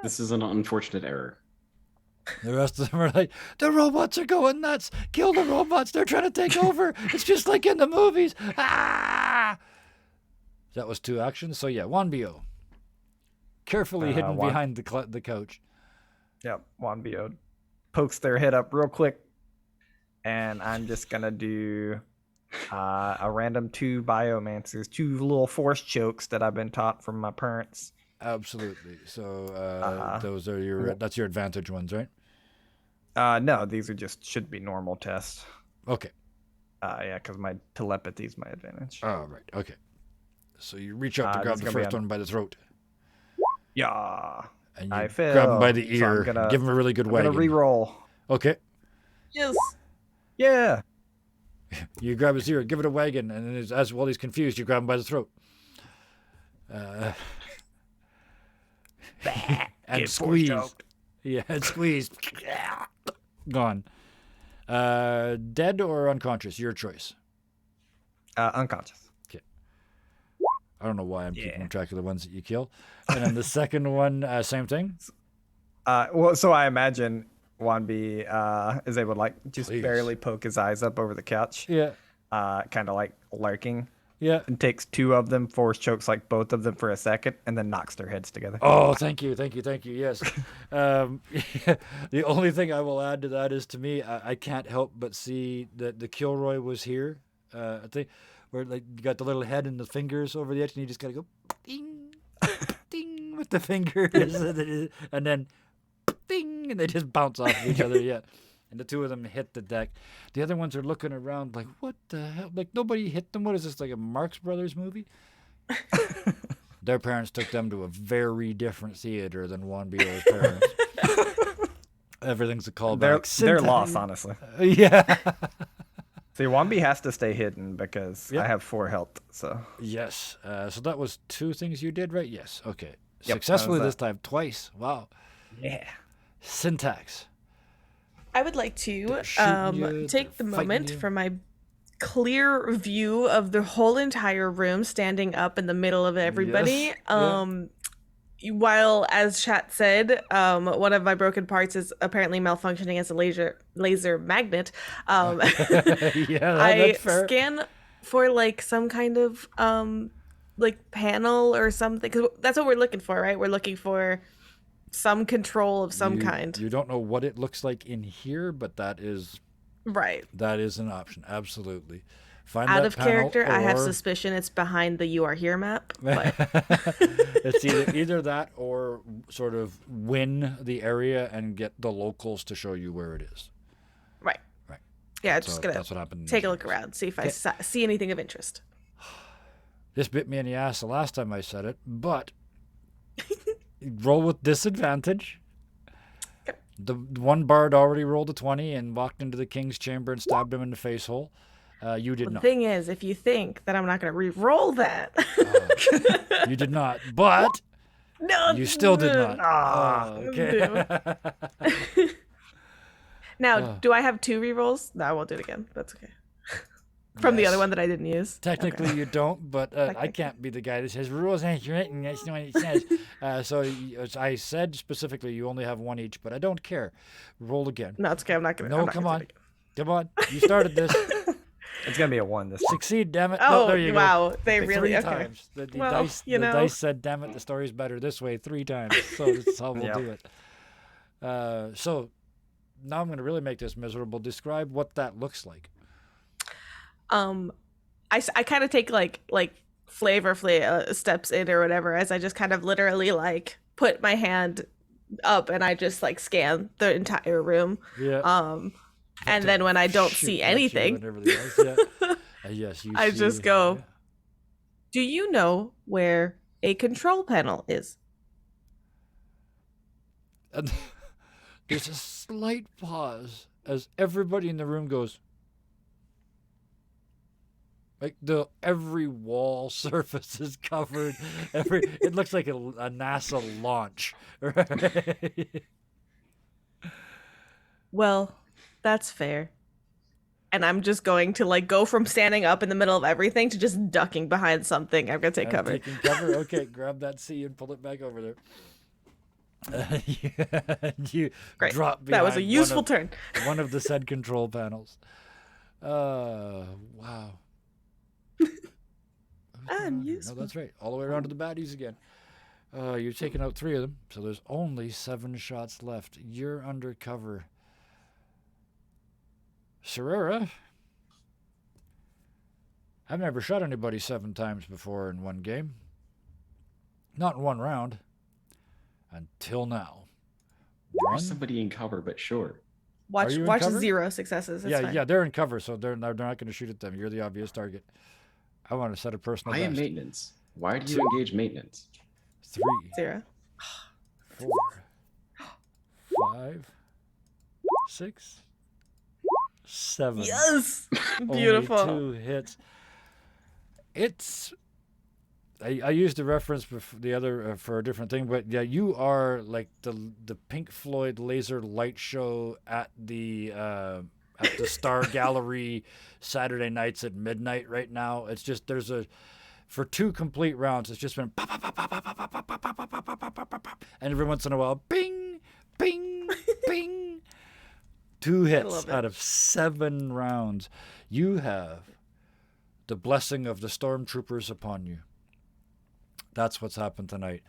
This is an unfortunate error. The rest of them are like, the robots are going nuts. Kill the robots. They're trying to take over. It's just like in the movies. Ah! That was 2 actions. So, yeah, 1BO. Carefully hidden one- behind the couch. Yep, Juan Bio pokes their head up real quick, and I'm just gonna do a random 2 biomancers, 2 little force chokes that I've been taught from my parents. Absolutely. So, those are that's your advantage ones, right? No, these should be normal tests. Okay. Yeah, because my telepathy is my advantage. All right. Okay. So you reach out to This grab is the gonna be first on- one by the throat. Yeah, And I you grab him by the failed, so I'm ear. gonna- Give him a really good I'm gonna wagon. re-roll. Okay. Yes. Yeah. You grab his ear, give it a wagon, and then as while he's confused, you grab him by the throat. And Get force squeeze. choked. Yeah, and squeeze. Gone. Dead or unconscious? Your choice. Unconscious. I don't know why I'm keeping Yeah. track of the ones that you kill. And then the second one, same thing. Well, so I imagine Wanbi is able to just Please. barely poke his eyes up over the couch, Yeah. kind of like lurking, Yeah. and takes 2 of them, force chokes both of them for a second, and then knocks their heads together. Oh, thank you. Yes. The only thing I will add to that is, to me, I can't help but see that the Kilroy was here. I think where you got the little head and the fingers over the edge, and you just gotta go ding, ding with the fingers, and then ding, and they just bounce off of each other. Yeah. And the 2 of them hit the deck. The other ones are looking around like, what the hell? Like, nobody hit them. What is this, like a Marx Brothers movie? Their parents took them to a very different theater than Juan Bio's parents. Everything's a callback. They're lost, honestly. Yeah. See, Wanbi has to stay hidden because Yep. I have 4 health. So Yes. So that was 2 things you did, right? Yes. Okay. Yep, Successfully that was this time. Twice. Wow. yeah. Syntax. I would like to They're shooting you, take the they're fighting moment you. for my clear view of the whole entire room, standing up in the middle of everybody. Yes, yeah. While, as chat said, one of my broken parts is apparently malfunctioning as a laser magnet. Yeah, I that's fair. scan for some kind of panel or something, because that's what we're looking for, right? We're looking for some control of some kind. You don't know what it looks like in here, but that is Right. an option. Absolutely. Find Out that of panel, character, I have or- suspicion it's behind the "You Are Here" map. But It's either that or sort of win the area and get the locals to show you where it is. Yeah, So just gonna that's what happened. in take a this look case. around, see if I see anything of interest. This bit me in the ass the last time I said it, but roll with disadvantage. The one bard already rolled a 20 and walked into the king's chamber and stabbed him in the face hole. You did The not. thing is, if you think that I'm not gonna re-roll that, You did not, but no, you still did not. Ah, Okay. Now, do I have 2 re-rolls? No, I won't do it again. That's okay. From the Yes. other one that I didn't use. Technically, Okay. you don't, but I Technically. can't be the guy that says rules ain't written. That's not what it says. As I said specifically, you only have 1 each, but I don't care. Roll again. No, it's okay. I'm not gonna. No, I'm not come gonna on. do it again. Come on. You started this. It's gonna be a 1 this time. Succeed, damn it. Oh, No, there you wow. go. They really 3 okay. times. The Well, dice, you the know. dice said, damn it, the story's better this way 3 times. So that's how we'll Yep. do it. So now I'm going to really make this miserable. Describe what that looks like. I kind of take like flavor steps in or whatever, as I just kind of literally like put my hand up and I just like scan the entire room. Yeah. And then when I don't Shoot see at you anything, and everything else, yeah. Yes, you I see- just go, do you know where a control panel is? And there's a slight pause as everybody in the room goes. Like every wall surface is covered. It looks like a NASA launch. Right? Well, that's fair. And I'm just going to like go from standing up in the middle of everything to just ducking behind something. I'm gonna take I'm cover. taking cover. Okay, grab that C and pull it back over there. You Great. drop That was a behind useful turn. one of the said control panels. Wow. I'm No, useful. that's right. All the way around to the baddies again. You're taking out 3 of them, so there's only 7 shots left. You're under cover. Serera, I've never shot anybody 7 times before in one game. Not in one round. Until now. One? There's somebody in cover, but sure. Watch you in watch cover? 0 successes. It's fine. Yeah, they're in cover, so they're not going to shoot at them. You're the obvious target. I want to set a personal I am best. maintenance. Why do you engage maintenance? 3, 0. 4, 5, 6, 7. Yes. Only Beautiful. 2 hits. It's. I used the reference the other for a different thing, but yeah, you are like the Pink Floyd laser light show at the Star Gallery Saturday nights at midnight right now. It's just for 2 complete rounds, it's just been pop, pop, pop, pop, pop, pop, pop, pop, pop, pop, pop, pop, pop, pop, pop, and every once in a while, bing, bing, bing. 2 hits love it. out of 7 rounds. You have the blessing of the stormtroopers upon you. That's what's happened tonight.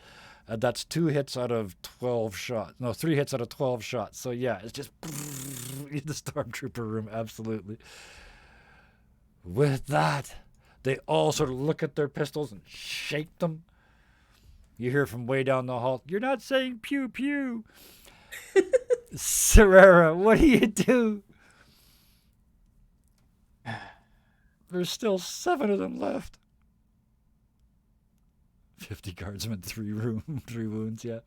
That's 2 hits out of 12 shots. No, 3 hits out of 12 shots. So yeah, it's just in the stormtrooper room. Absolutely. With that, they all sort of look at their pistols and shake them. You hear from way down the hall, "You're not saying pew pew." Serera, what do you do? There's still 7 of them left. 50 guardsmen, 3 wounds, yeah.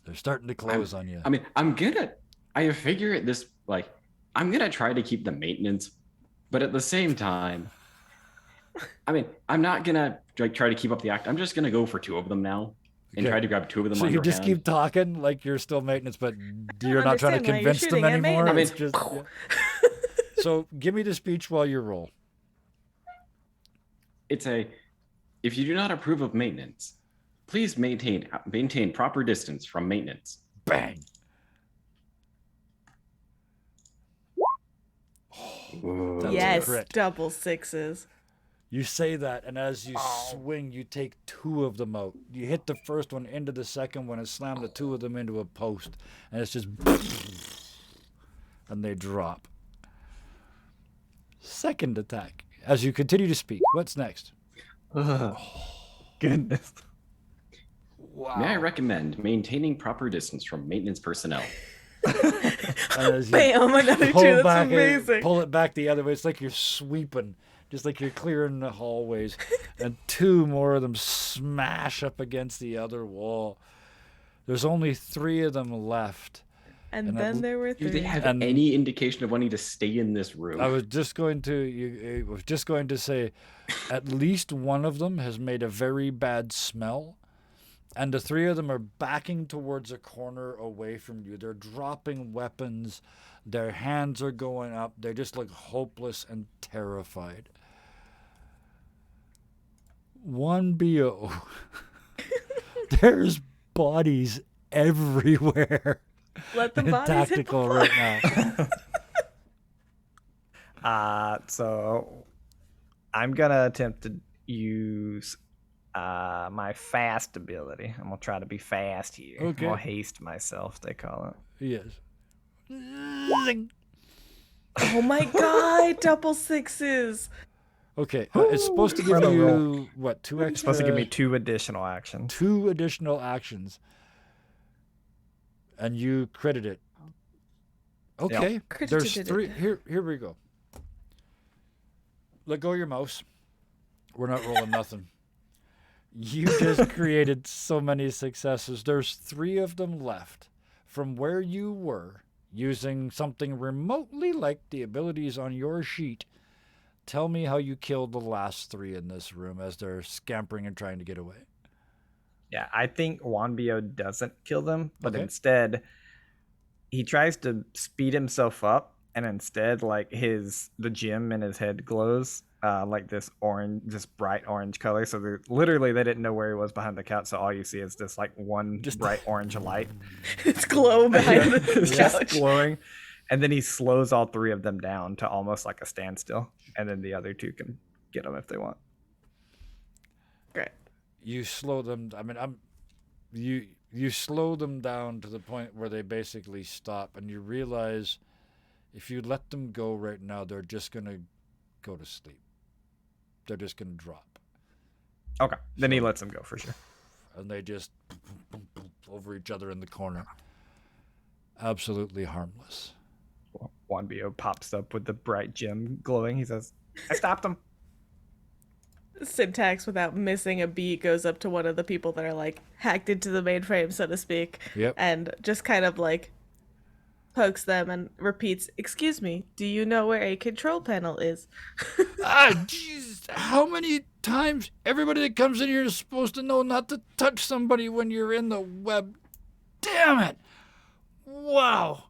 They're starting to close on you. I mean, I figure at this, like, I'm gonna try to keep the maintenance, but at the same time, I mean, I'm not gonna like try to keep up the act. I'm just gonna go for 2 of them now and Okay. try to grab 2 of them. So you underhand. just keep talking like you're still maintenance, but you're don't not trying to understand why you're convince them shooting at anymore. maintenance. It's just, yeah. So give me the speech while you roll. It's if you do not approve of maintenance, please maintain proper distance from maintenance. Bang. Ooh. That's a Yes, crit. double 6s. You say that, and as you swing, you take 2 of them out. You hit the first one into the second one and slam the 2 of them into a post, and it's just and they drop. Second attack. As you continue to speak, what's next? Ugh. Goodness. Wow. May I recommend maintaining proper distance from maintenance personnel? As you Bam, another pull two. That's back amazing. pull it back the other way. It's like you're sweeping, just like you're clearing the hallways, and two more of them smash up against the other wall. There's only 3 of them left. And And then there were Do they 3. have And- any indication of wanting to stay in this room? I was just going to say, at least one of them has made a very bad smell, and the 3 of them are backing towards a corner away from you. They're dropping weapons. Their hands are going up. They just look hopeless and terrified. 1BO. There's bodies everywhere. Let the in bodies hit the tactical floor. right now. So I'm gonna attempt to use my fast ability. I'm gonna try to be fast here. Okay. I'm gonna haste myself, they call it. Yes. Zing. Oh my god, double 6s. Okay, it's supposed to give Run a roll. you what? 2 extra. It's supposed to give me 2 additional actions. 2 additional actions, and you critted it. Okay, Credited there's it. 3. Here we go. Let go of your mouse. We're not rolling nothing. You just created so many successes. There's 3 of them left from where you were using something remotely like the abilities on your sheet. Tell me how you killed the last 3 in this room as they're scampering and trying to get away. Yeah, I think Wanbio doesn't kill them, but Okay. instead he tries to speed himself up, and instead, like the gem in his head glows like this bright orange color. So they didn't know where he was behind the couch. So all you see is this like one Just- bright orange light, It's glow behind it's the just couch. glowing. And then he slows all 3 of them down to almost like a standstill, and then the other 2 can get them if they want. Great. You slow them. I mean, you slow them down to the point where they basically stop, and you realize if you let them go right now, they're just gonna go to sleep. They're just gonna drop, Okay, then he lets them go for sure. and they just over each other in the corner. Absolutely harmless. Wanbio pops up with the bright gem glowing. He says, "I stopped him." Syntax without missing a beat goes up to one of the people that are like hacked into the mainframe, so to speak, Yep. and just kind of like pokes them and repeats, "Excuse me, do you know where a control panel is?" Jeez, how many times everybody that comes in here is supposed to know not to touch somebody when you're in the web? Damn it! Wow.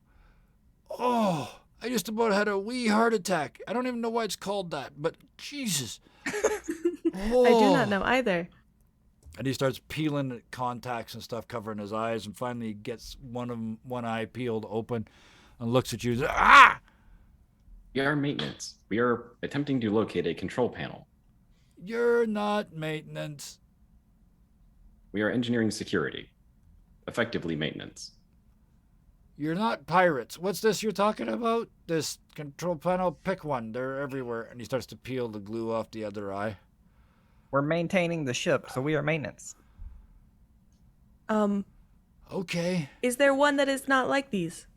Oh, I just about had a wee heart attack. I don't even know why it's called that, but Jesus. Oh. I do not know either. And he starts peeling contacts and stuff, covering his eyes, and finally gets one eye peeled open and looks at you. Ah! We are maintenance. We are attempting to locate a control panel. You're not maintenance. We are engineering security. Effectively maintenance. You're not pirates. What's this you're talking about? This control panel? Pick one. They're everywhere. And he starts to peel the glue off the other eye. We're maintaining the ship, so we are maintenance. Okay. Is there one that is not like these?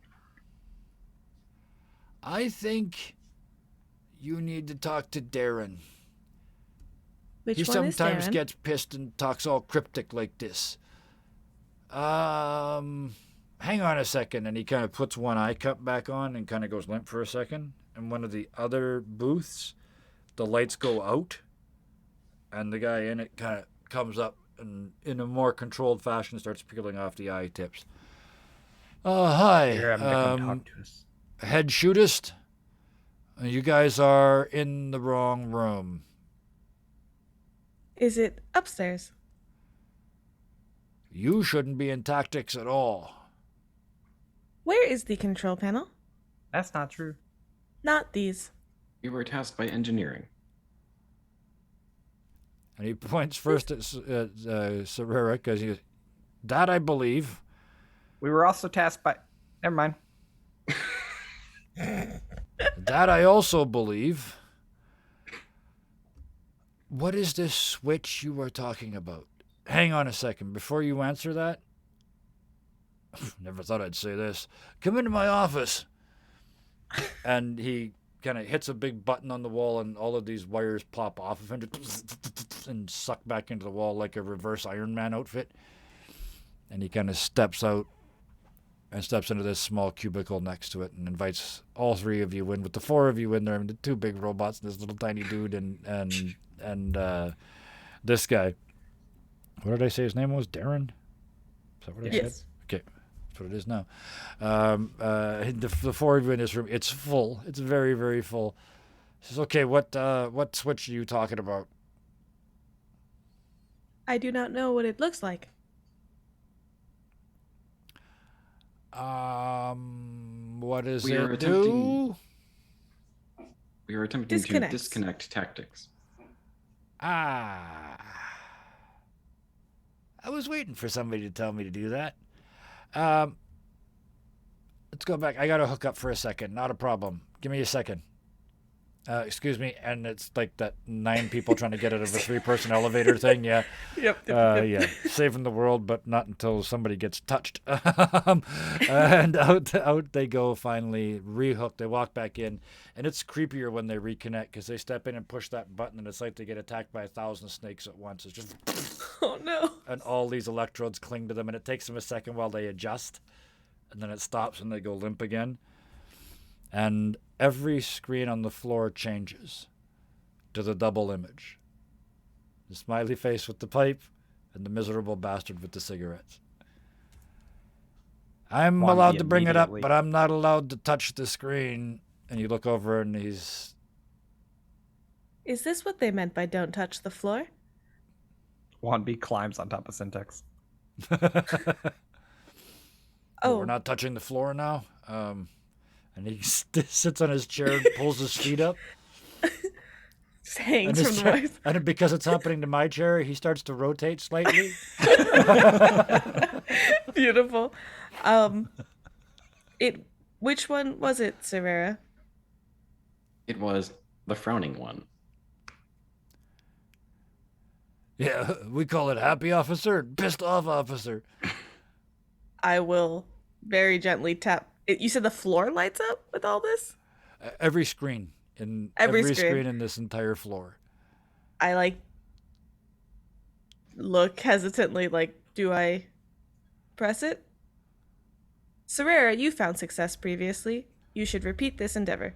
I think you need to talk to Darren. Which He one is sometimes Darren? gets pissed and talks all cryptic like this. Hang on a second. And he kind of puts one eye cup back on and kind of goes limp for a second. And one of the other booths, the lights go out. And the guy in it kind of comes up and in a more controlled fashion starts peeling off the eye tips. Hi. You're having to come talk to us. Head shootist. You guys are in the wrong room. Is it upstairs? You shouldn't be in tactics at all. Where is the control panel? That's not true. Not these. We were tasked by engineering. And he points first at Serrera because he goes, that I believe. We were also tasked by. Never mind. That I also believe. What is this switch you were talking about? hang on a second. Before you answer that, never thought I'd say this. Come into my office. And he kind of hits a big button on the wall, and all of these wires pop off of him and suck back into the wall like a reverse Iron Man outfit. And he kind of steps out and steps into this small cubicle next to it and invites all three of you in, with the four of you in there, and the two big robots and this little tiny dude and this guy. What did I say his name was? Darren? Is that what I Yes. said? Okay. That's what it is now. The four of you in this room, it's full. It's very, very full. He says, okay, what switch are you talking about? I do not know what it looks like. What does We are it do? attempting- We are attempting to Disconnects. disconnect tactics. I was waiting for somebody to tell me to do that. Let's go back. I got to hook up for a second. Not a problem. Give me a second. Excuse me. And it's like that 9 people trying to get out of a 3-person elevator thing. Yeah. Yep. Yeah. Saving the world, but not until somebody gets touched. And out they go finally, rehooked. They walk back in, and it's creepier when they reconnect because they step in and push that button, and it's like they get attacked by 1,000 snakes at once. It's just, Oh no. and all these electrodes cling to them, and it takes them a second while they adjust, and then it stops and they go limp again. And every screen on the floor changes to the double image. The smiley face with the pipe and the miserable bastard with the cigarettes. I'm Won't allowed be to bring it up, immediately. but I'm not allowed to touch the screen. And you look over and he's... Is this what they meant by don't touch the floor? Wanby climbs on top of Syntax. Oh, We're not touching the floor now. And he sits on his chair and pulls his feet up. just hangs And, from his the chair, wires. and because it's happening to my chair, he starts to rotate slightly. Beautiful. Which one was it, Serera? It was the frowning one. Yeah, we call it happy officer and pissed off officer. I will very gently tap. You said the floor lights up with all this? Every screen in Every every screen. screen in this entire floor. I look hesitantly do I press it? Serera, you found success previously. You should repeat this endeavor.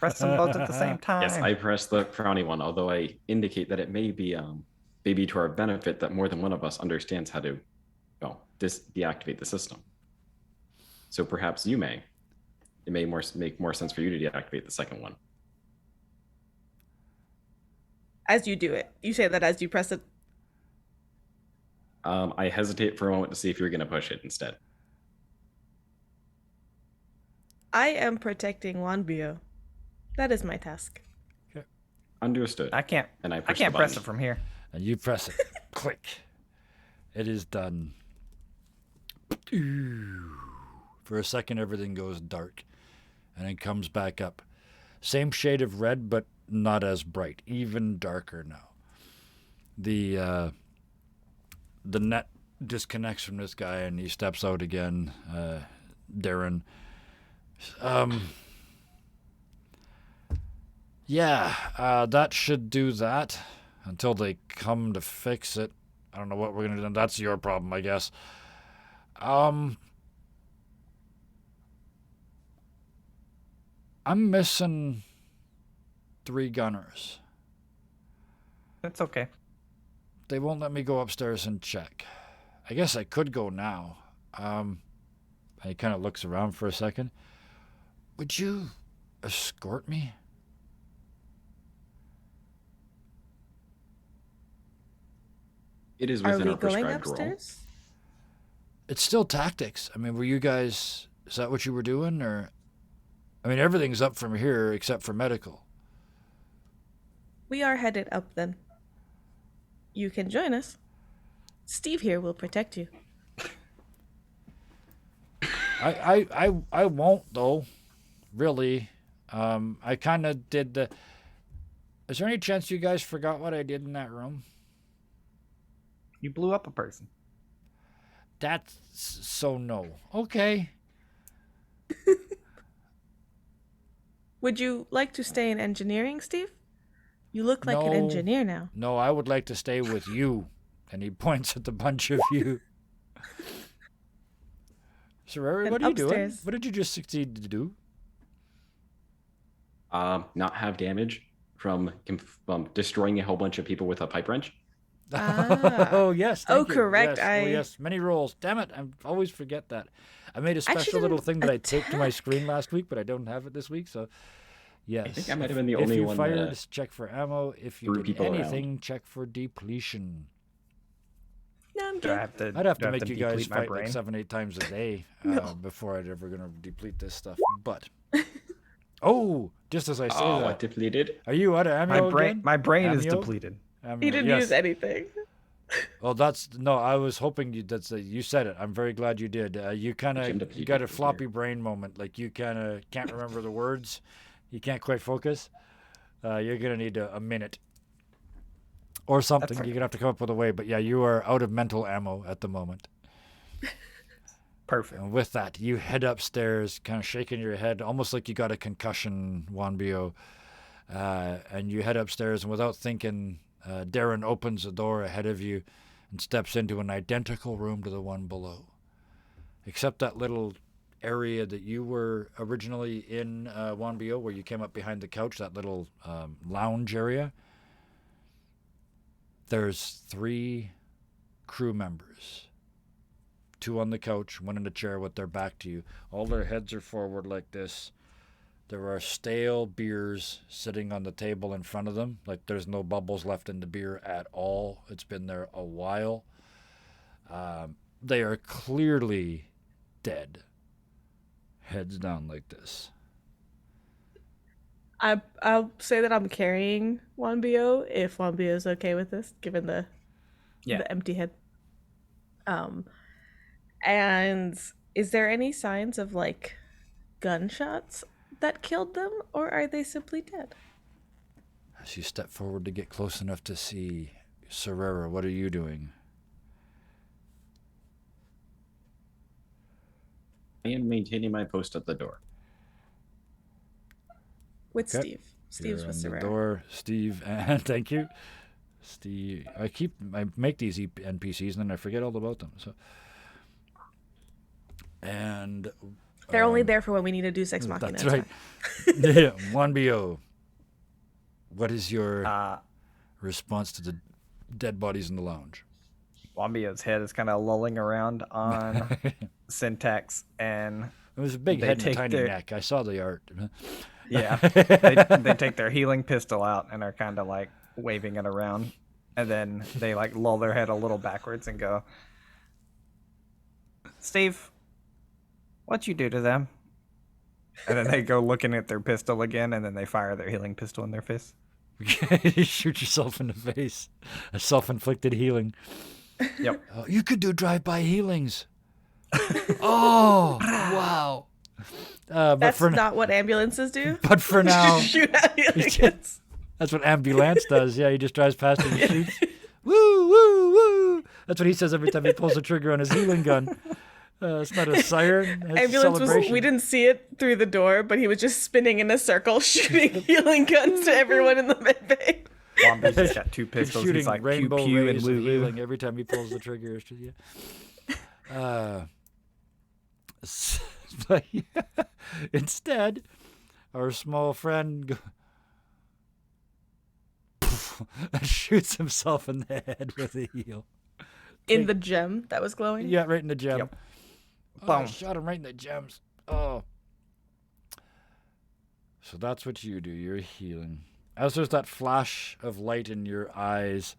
Press them both at the same time. Yes, I pressed the frowny one, although I indicate that it may be maybe to our benefit that more than one of us understands how to deactivate the system. So perhaps it may make more sense for you to deactivate the second one. As you do it. You say that as you press it. I hesitate for a moment to see if you're going to push it instead. I am protecting Wanbio. That is my task. Understood. I can't. And I push can't the press button. it from here. And you press it. Click. It is done. For a second, everything goes dark. And it comes back up. Same shade of red, but not as bright. Even darker now. The net disconnects from this guy, and he steps out again. Darren. That should do that until they come to fix it. I don't know what we're gonna do. That's your problem, I guess. I'm missing 3 gunners. That's okay. They won't let me go upstairs and check. I guess I could go now. And he kind of looks around for a second. Would you escort me? It is Are within we our going prescribed role. upstairs? It's still tactics. I mean, were you guys... Is that what you were doing? Or... I mean, everything's up from here except for medical. We are headed up then. You can join us. Steve here will protect you. I won't, though. Really. I kind of did the. Is there any chance you guys forgot what I did in that room? You blew up a person. That's so no. Okay. Would you like to stay in engineering, Steve? You look like an No. engineer now. No, I would like to stay with you. And he points at the bunch of you. Sorori, And what are you doing? upstairs. What did you just succeed to do? Not have damage from destroying a whole bunch of people with a pipe wrench. Ah. Oh, yes. Oh, Thank you. correct, Yes. I- Oh, yes. Many rolls. Damn it. I always forget that. I made a special little didn't thing that I taped to my attack. screen last week, but I don't have it this week. So, yes. I think I might have been the If only you one fired, that check for ammo. If you threw did people around. anything, check for depletion. No, I'm Do I good. have to? I'd have do I to make you guys deplete my fight brain? like 7-8 times a day before I'd ever gonna deplete this stuff. But oh, just as I say I that, depleted. are you out of ammo again? My brain is Ammo? depleted. Ammo, He didn't yes. use anything. Well, that's no. I was hoping you said it. I'm very glad you did. You kind Jim of depleted you got a over floppy brain moment. Like you kind of can't remember the words. You can't quite focus. You're gonna need a minute or something. fine. You're gonna have to come up with a way. But yeah, you are out of mental ammo at the moment. Perfect. And with that, you head upstairs, kind of shaking your head, almost like you got a concussion, Wanbio. And you head upstairs, and without thinking, Darren opens the door ahead of you and steps into an identical room to the one below. Except that little area that you were originally in, Wanbio, where you came up behind the couch, that little lounge area. There's 3 crew members. 2 on the couch, 1 in a chair with their back to you. All their heads are forward like this. There are stale beers sitting on the table in front of them. Like there's no bubbles left in the beer at all. It's been there a while. They are clearly dead. Heads down like this. I'll say that I'm carrying Wanbio if Wanbio is okay with this, given the empty head. And is there any signs of like gunshots that killed them, or are they simply dead? As you step forward to get close enough to see Serrera, what are you doing? I am maintaining my post at the door. With Okay. Steve. Steve's You're with on the Serrera. door, Steve, and thank you, Steve. I make these NPCs and then I forget all about them. So, and They're only there for when we need to do Sex Machina. that's it's right. fine. Yeah, 1BO. What is your Uh, response to the dead bodies in the lounge? Wambio's head is kind of lolling around on Syntax, and It was a big They head and a take tiny their- neck. I saw the art. yeah, they take their healing pistol out and are kind of like waving it around, and then they like lull their head a little backwards and go, "Steve, what'd you do to them?" And then they go looking at their pistol again, and then they fire their healing pistol in their fist. You shoot yourself in the face. A self-inflicted healing. Yep. Oh, you could do drive-by healings. Oh, wow. But That's for not what ambulances do. but for now, Shoot out aliens. that's what ambulance does. Yeah, he just drives past and shoots. Woo, woo, woo. That's what he says every time he pulls the trigger on his healing gun. It's not a siren. It's a Ambulance was, celebration. we didn't see it through the door, but he was just spinning in a circle, shooting healing guns to everyone in the medbay. Wambio's just got 2 He's pistols. shooting He's like pew rainbow pew and rays of woo woo. healing every time he pulls the trigger. But yeah, instead, our small friend and shoots himself in the head with a heel. In the gem that was glowing. Yeah, right in the gem. Yep. Oh, Boom. shot him right in the gems. Oh. So that's what you do. You're healing. As there's that flash of light in your eyes,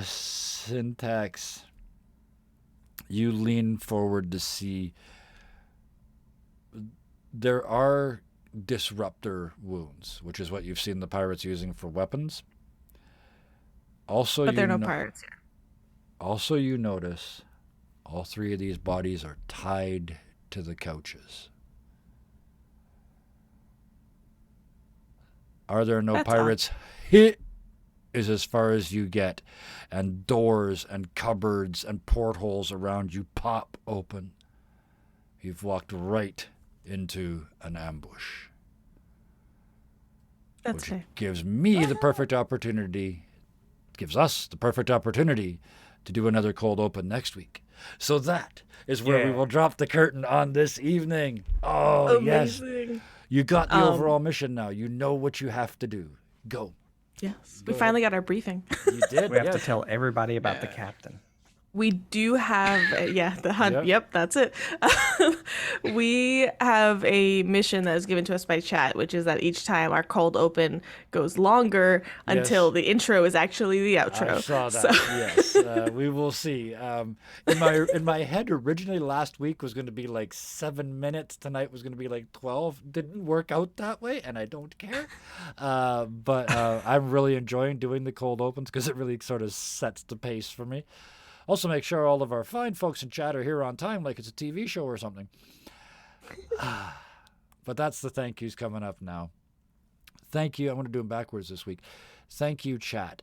Syntax, you lean forward to see there are disruptor wounds, which is what you've seen the pirates using for weapons. Also, But they're no no- pirates here. Also, you notice all 3 of these bodies are tied to the couches. Are there no That's pirates? Hit is as far as you get, and doors and cupboards and portholes around you pop open. You've walked right into an ambush. That's Which fair. gives me the perfect opportunity, gives us the perfect opportunity to do another cold open next week. So that is where we Yeah. will drop the curtain on this evening. Oh, yes. Amazing. You got the overall mission now. You know what you have to do. Go. Yes. Go We finally got our briefing. You did. We have to yes. tell everybody about the captain. We do have, the hunt. Yep. Yep, that's it. We have a mission that is given to us by chat, which is that each time our cold open goes longer until Yes. the intro is actually the outro. I saw that. So- Yes, we will see. In my head, originally last week was going to be like 7 minutes. Tonight was going to be like 12. Didn't work out that way, and I don't care. But I'm really enjoying doing the cold opens because it really sort of sets the pace for me. Also, make sure all of our fine folks in chat are here on time, like it's a TV show or something. But that's the thank yous coming up now. Thank you. I'm going to do them backwards this week. Thank you, chat.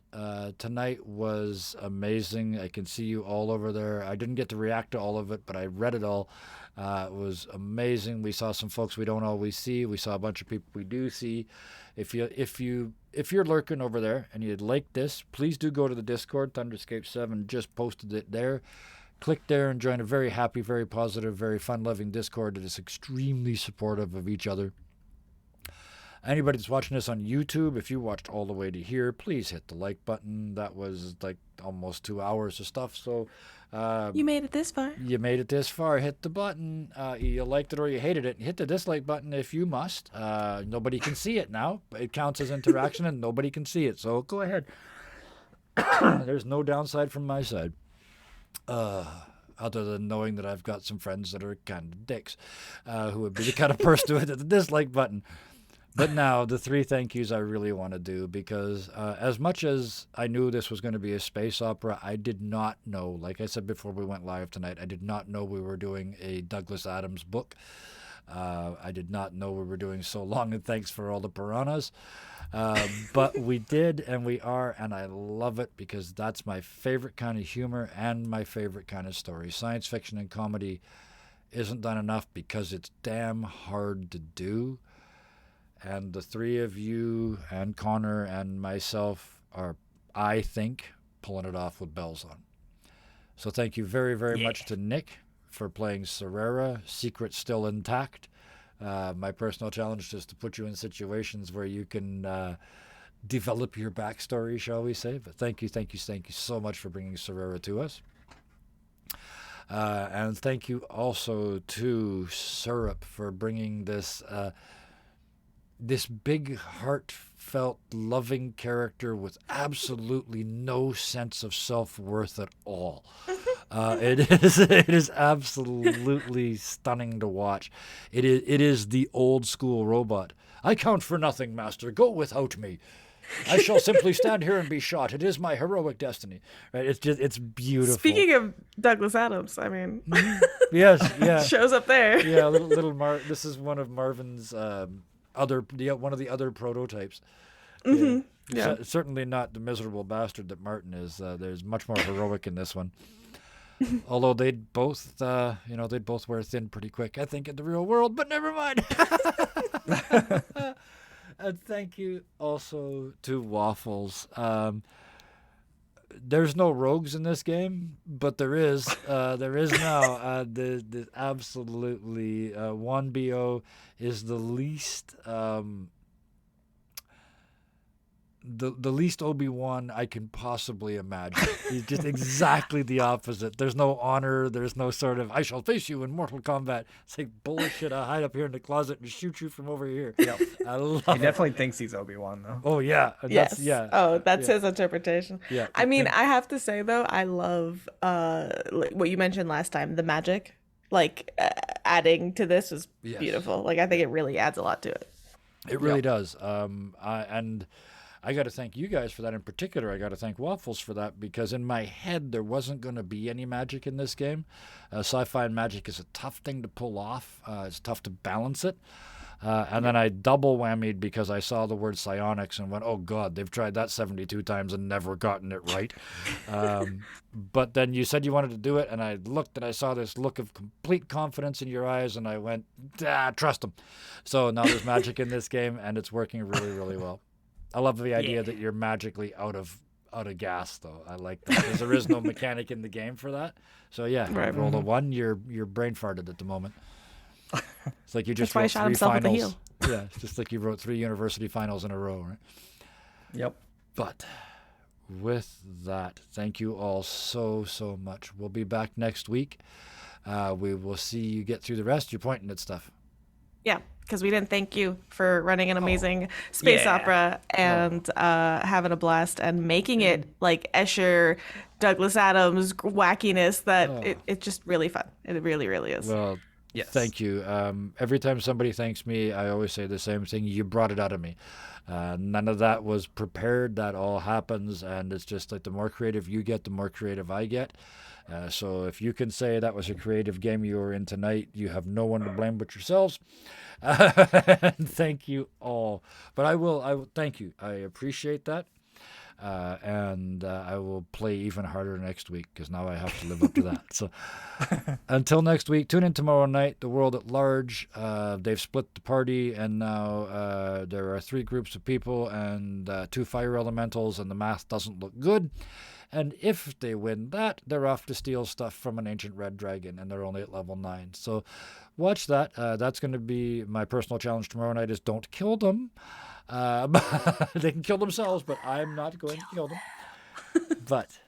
Tonight was amazing. I can see you all over there. I didn't get to react to all of it, but I read it all. It was amazing. We saw some folks we don't always see. We saw a bunch of people we do see. If you're lurking over there and you'd like this, please do go to the Discord. Thunderscape7 just posted it there. Click there and join a very happy, very positive, very fun-loving Discord that is extremely supportive of each other. Anybody that's watching this on YouTube, if you watched all the way to here, please hit the like button. That was like almost 2 hours of stuff. So You made it this far. you made it this far. Hit the button. You liked it or you hated it. Hit the dislike button if you must. Nobody can see it now. It counts as interaction and nobody can see it. So go ahead. There's no downside from my side. Other than knowing that I've got some friends that are kind of dicks, who would be the kind of person to hit the dislike button. But now, the 3 thank yous I really want to do, because as much as I knew this was going to be a space opera, I did not know, like I said before we went live tonight, I did not know we were doing a Douglas Adams book. I did not know we were doing So Long and Thanks for All the Piranhas. But we did, and we are, and I love it because that's my favorite kind of humor and my favorite kind of story. Science fiction and comedy isn't done enough because it's damn hard to do. And the 3 of you and Connor and myself are, I think, pulling it off with bells on. So thank you very, very much to Nick for playing Serera. Secret still intact. My personal challenge is to put you in situations where you can develop your backstory, shall we say. But thank you so much for bringing Serera to us. And thank you also to Syrup for bringing this this big, heartfelt, loving character with absolutely no sense of self-worth at all. It is absolutely stunning to watch. It is the old school robot. I count for nothing, master. Go without me. I shall simply stand here and be shot. It is my heroic destiny. Right? It's beautiful. Speaking of Douglas Adams, I mean, Yes, yeah. shows up there. Yeah, little This is one of Marvin's one of the other prototypes. Mm-hmm. Yeah. Certainly not the miserable bastard that Martin is. There's much more heroic in this one. Although they'd both wear thin pretty quick, I think, in the real world. But never mind. And thank you also to Waffles. There's no rogues in this game, but there is. There is now. The absolutely 1BO is the least the least Obi-Wan I can possibly imagine. He's just exactly the opposite. There's no honor. There's no sort of I shall face you in Mortal Kombat. It's like bullshit. I hide up here in the closet and shoot you from over here. Yep. I love He it. definitely thinks he's Obi-Wan, though. Oh yeah. Yes. That's, yeah. Oh, that's Yeah. his interpretation. Yeah. I mean, I have to say though, I love like what you mentioned last time, the magic. Like adding to this is Yes. beautiful. Like I think it really adds a lot to it. It really does. I got to thank you guys for that in particular. I got to thank Waffles for that because in my head there wasn't going to be any magic in this game. Sci-fi and magic is a tough thing to pull off. It's tough to balance it. And then I double whammied because I saw the word psionics and went, oh God, they've tried that 72 times and never gotten it right. But then you said you wanted to do it, and I looked and I saw this look of complete confidence in your eyes, and I went, trust them. So now there's magic in this game, and it's working really, really well. I love the idea that you're magically out of gas, though. I like that because there is no mechanic in the game for that. So yeah, Right. you rolled a 1, you're brain farted at the moment. It's like you just That's why he wrote shot 3 himself with the finals. heel. Yeah, it's just like you wrote 3 university finals in a row, right? Yep. But with that, thank you all so much. We'll be back next week. We will see you get through the rest. You're pointing at stuff. Yeah, because we didn't thank you for running an amazing space yeah. opera and having a blast and making it like Escher, Douglas Adams wackiness that it's just really fun. It really, really is. Well, Yes. thank you. Every time somebody thanks me, I always say the same thing. You brought it out of me. None of that was prepared. That all happens. And it's just like the more creative you get, the more creative I get. So if you can say that was a creative game you were in tonight, you have no one to blame but yourselves. Thank you all. But I will thank you. I appreciate that. And I will play even harder next week because now I have to live up to that. So until next week, tune in tomorrow night. The World at Large. They've split the party, and now there are 3 groups of people and 2 fire elementals, and the math doesn't look good. And if they win that, they're off to steal stuff from an ancient red dragon, and they're only at level 9. So watch that. That's going to be my personal challenge tomorrow night is don't kill them. They can kill themselves, but I'm not going to kill them. But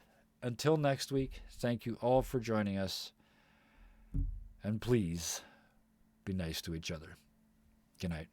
until next week, thank you all for joining us. And please be nice to each other. Good night.